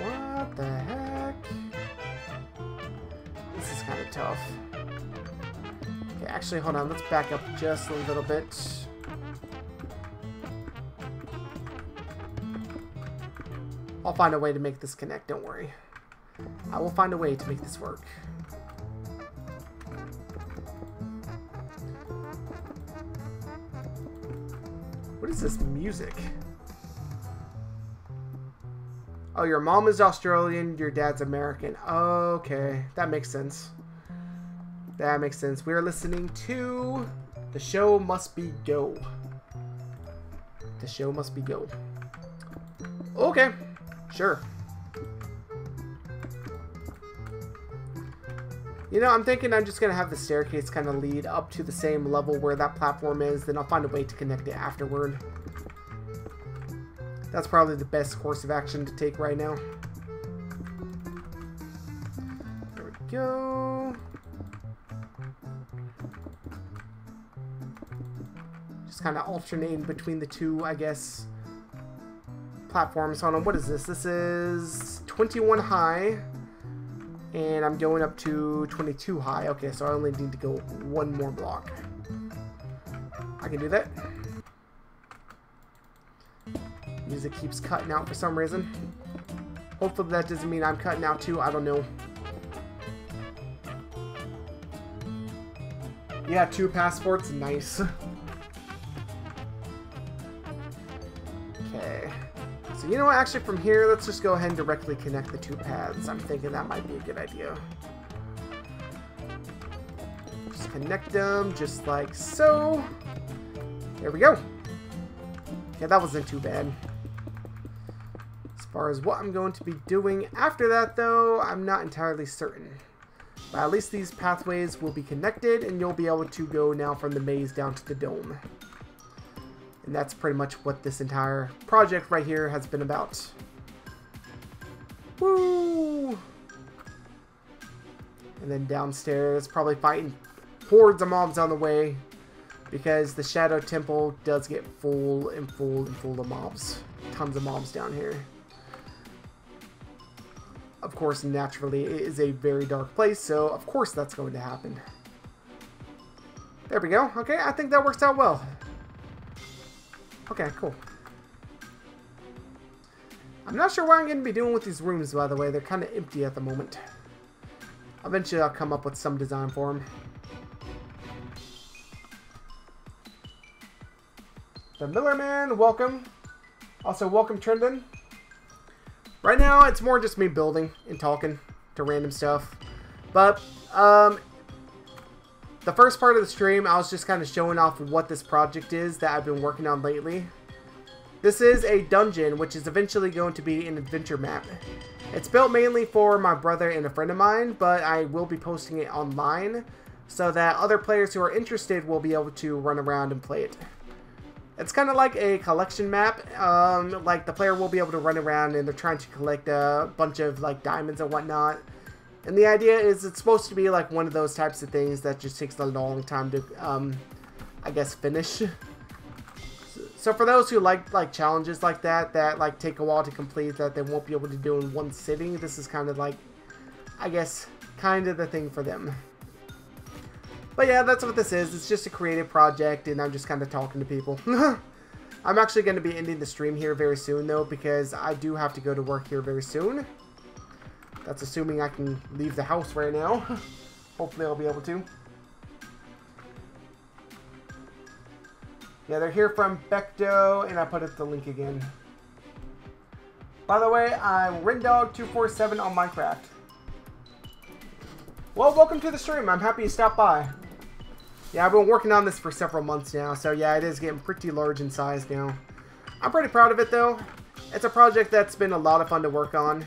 What the heck? This is kind of tough. Okay, actually, hold on. Let's back up just a little bit. I'll find a way to make this connect, don't worry. I will find a way to make this work. What is this music? Oh, your mom is Australian, your dad's American. Okay, that makes sense. That makes sense. We're listening to The Show Must Be Go. The Show Must Be Go. Okay, sure. You know, I'm thinking I'm just going to have the staircase kind of lead up to the same level where that platform is, then I'll find a way to connect it afterward. That's probably the best course of action to take right now. There we go. Just kind of alternating between the two, I guess, platforms. Hold on, what is this? This is 21 high. And I'm going up to 22 high. Okay, so I only need to go one more block. I can do that. Music keeps cutting out for some reason. Hopefully that doesn't mean I'm cutting out too. I don't know. Yeah, 2 passports. Nice. Okay. So you know what, actually from here, let's just go ahead and directly connect the 2 paths. I'm thinking that might be a good idea. connect them just like so. There we go. Yeah, that wasn't too bad. As far as what I'm going to be doing after that, though, I'm not entirely certain. But at least these pathways will be connected, and you'll be able to go now from the maze down to the dome. And that's pretty much what this entire project right here has been about. Woo! And then downstairs, probably fighting hordes of mobs on the way, because the Shadow Temple does get full and full and full of mobs. Tons of mobs down here. Of course, naturally, it is a very dark place, so of course that's going to happen. There we go. Okay, I think that works out well. Okay, cool. I'm not sure what I'm going to be doing with these rooms, by the way. They're kind of empty at the moment. Eventually, I'll come up with some design for them. The Miller Man, welcome. Also, welcome, Trendon. Right now, it's more just me building and talking to random stuff. But, the first part of the stream, I was just kind of showing off what this project is that I've been working on lately. This is a dungeon, which is eventually going to be an adventure map. It's built mainly for my brother and a friend of mine, but I will be posting it online so that other players who are interested will be able to run around and play it. It's kind of like a collection map. Like the player will be able to run around and they're trying to collect a bunch of like diamonds and whatnot. And the idea is it's supposed to be like one of those types of things that just takes a long time to, I guess, finish. So for those who like challenges like that like take a while to complete, that they won't be able to do in one sitting, this is kind of like, I guess, kind of the thing for them. But yeah, that's what this is. It's just a creative project, and I'm just kind of talking to people. I'm actually going to be ending the stream here very soon, though, because I do have to go to work here very soon. That's assuming I can leave the house right now. Hopefully I'll be able to. Yeah, they're here from Becto, and I put up the link again. By the way, I'm Rendog247 on Minecraft. Well, welcome to the stream. I'm happy you stopped by. Yeah, I've been working on this for several months now, so yeah, it is getting pretty large in size now. I'm pretty proud of it, though. It's a project that's been a lot of fun to work on.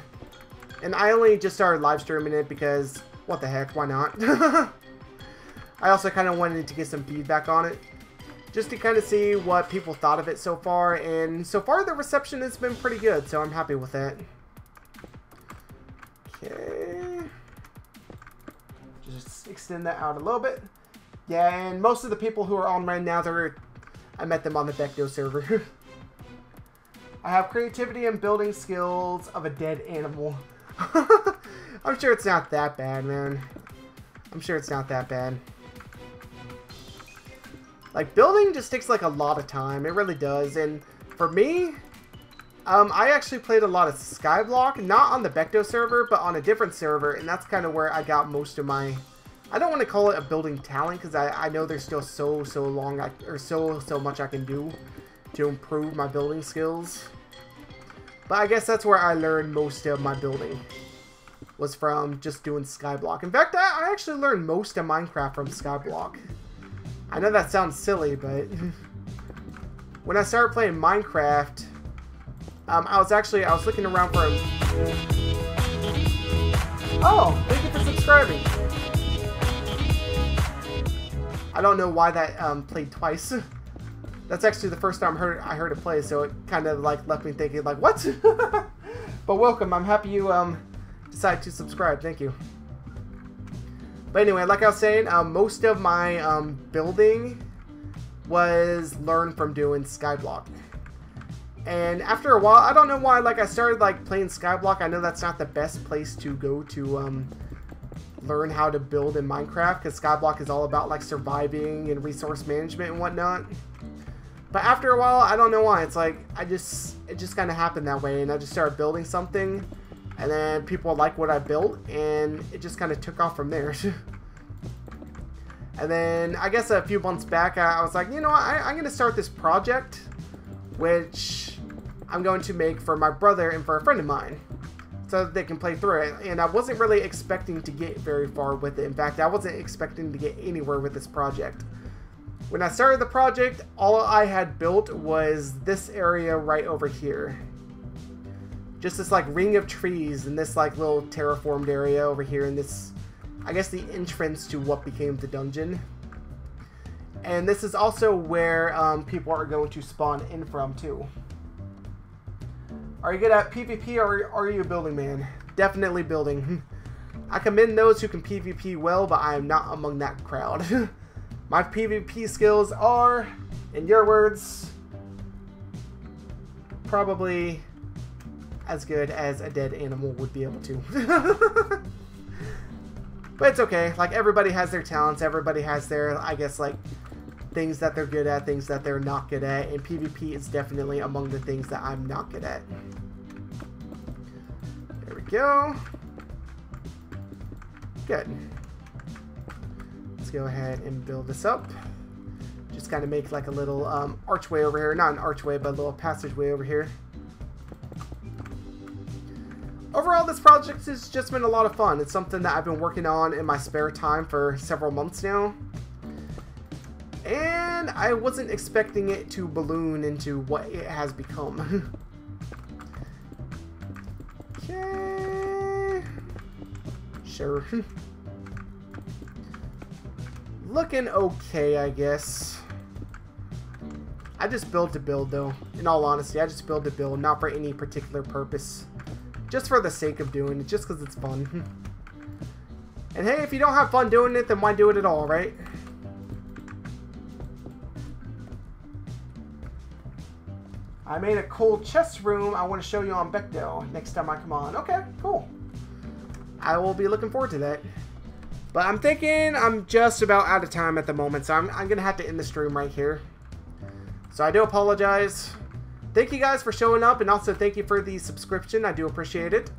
And I only just started live streaming it because, what the heck, why not? I also kind of wanted to get some feedback on it, just to kind of see what people thought of it so far, and so far the reception has been pretty good, so I'm happy with that. Okay. Just extend that out a little bit. Yeah, and most of the people who are on right now, I met them on the Becto server. I have creativity and building skills of a dead animal. I'm sure it's not that bad, man. I'm sure it's not that bad. Like, building just takes, like, a lot of time. It really does. And for me, I actually played a lot of Skyblock. Not on the Becto server, but on a different server. And that's kind of where I got most of my... I don't want to call it a building talent, because I know there's still so much I can do to improve my building skills. But I guess that's where I learned most of my building, was from just doing Skyblock. In fact, I actually learned most of Minecraft from Skyblock. I know that sounds silly, but when I started playing Minecraft, I was looking around for a... Oh, thank you for subscribing. I don't know why that played twice. That's actually the first time I heard it play, so it kind of like left me thinking like, what? But welcome. I'm happy you decided to subscribe. Thank you. But anyway, like I was saying, most of my building was learned from doing Skyblock. And after a while, I don't know why, like I started like playing Skyblock. I know that's not the best place to go to learn how to build in Minecraft, because Skyblock is all about like surviving and resource management and whatnot. But after a while, I don't know why, it's like it just kind of happened that way, and I just started building something, and then people like what I built, and it just kind of took off from there. And then I guess a few months back, I was like, you know what, I'm going to start this project, which I'm going to make for my brother and for a friend of mine. so that they can play through it. And I wasn't really expecting to get very far with it. In fact, I wasn't expecting to get anywhere with this project. When I started the project, all I had built was this area right over here. Just this like ring of trees and this like little terraformed area over here, and this, I guess, the entrance to what became the dungeon. And this is also where people are going to spawn in from too. Are you good at PvP or are you a building man? Definitely building. I commend those who can PvP well, but I am not among that crowd. My PvP skills are, in your words, probably as good as a dead animal would be able to. But it's okay. Like, everybody has their talents. Everybody has their, I guess, like, things that they're good at, things that they're not good at. And PvP is definitely among the things that I'm not good at. There we go. Good. Let's go ahead and build this up. Just kind of make like a little archway over here. Not an archway, but a little passageway over here. Overall, this project has just been a lot of fun. It's something that I've been working on in my spare time for several months now. And I wasn't expecting it to balloon into what it has become. Okay. Sure. Looking okay, I guess. I just built to build, though. In all honesty, I just built to build, not for any particular purpose. Just for the sake of doing it, just because it's fun. And hey, if you don't have fun doing it, then why do it at all, right? I made a cool chest room I want to show you on Bechdel next time I come on. Okay, cool. I will be looking forward to that. But I'm thinking I'm just about out of time at the moment, so I'm going to have to end the stream right here. So I do apologize. Thank you guys for showing up, and also thank you for the subscription. I do appreciate it.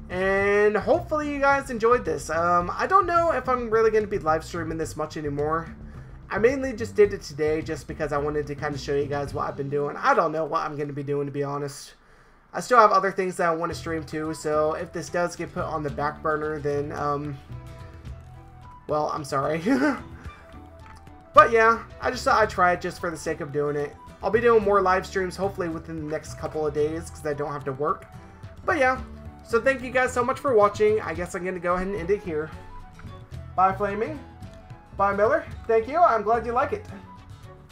And hopefully you guys enjoyed this. I don't know if I'm really going to be live streaming this much anymore. I mainly just did it today just because I wanted to kind of show you guys what I've been doing. I don't know what I'm going to be doing, to be honest. I still have other things that I want to stream too, so if this does get put on the back burner, then, well, I'm sorry. But yeah, I just thought I'd try it just for the sake of doing it. I'll be doing more live streams hopefully within the next couple of days because I don't have to work. But yeah, so thank you guys so much for watching. I guess I'm going to go ahead and end it here. Bye, Flaming. Bye, Miller. Thank you. I'm glad you like it.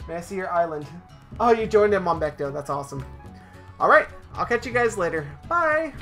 May I see your island? Oh, you joined him on Bechdel. That's awesome. Alright, I'll catch you guys later. Bye!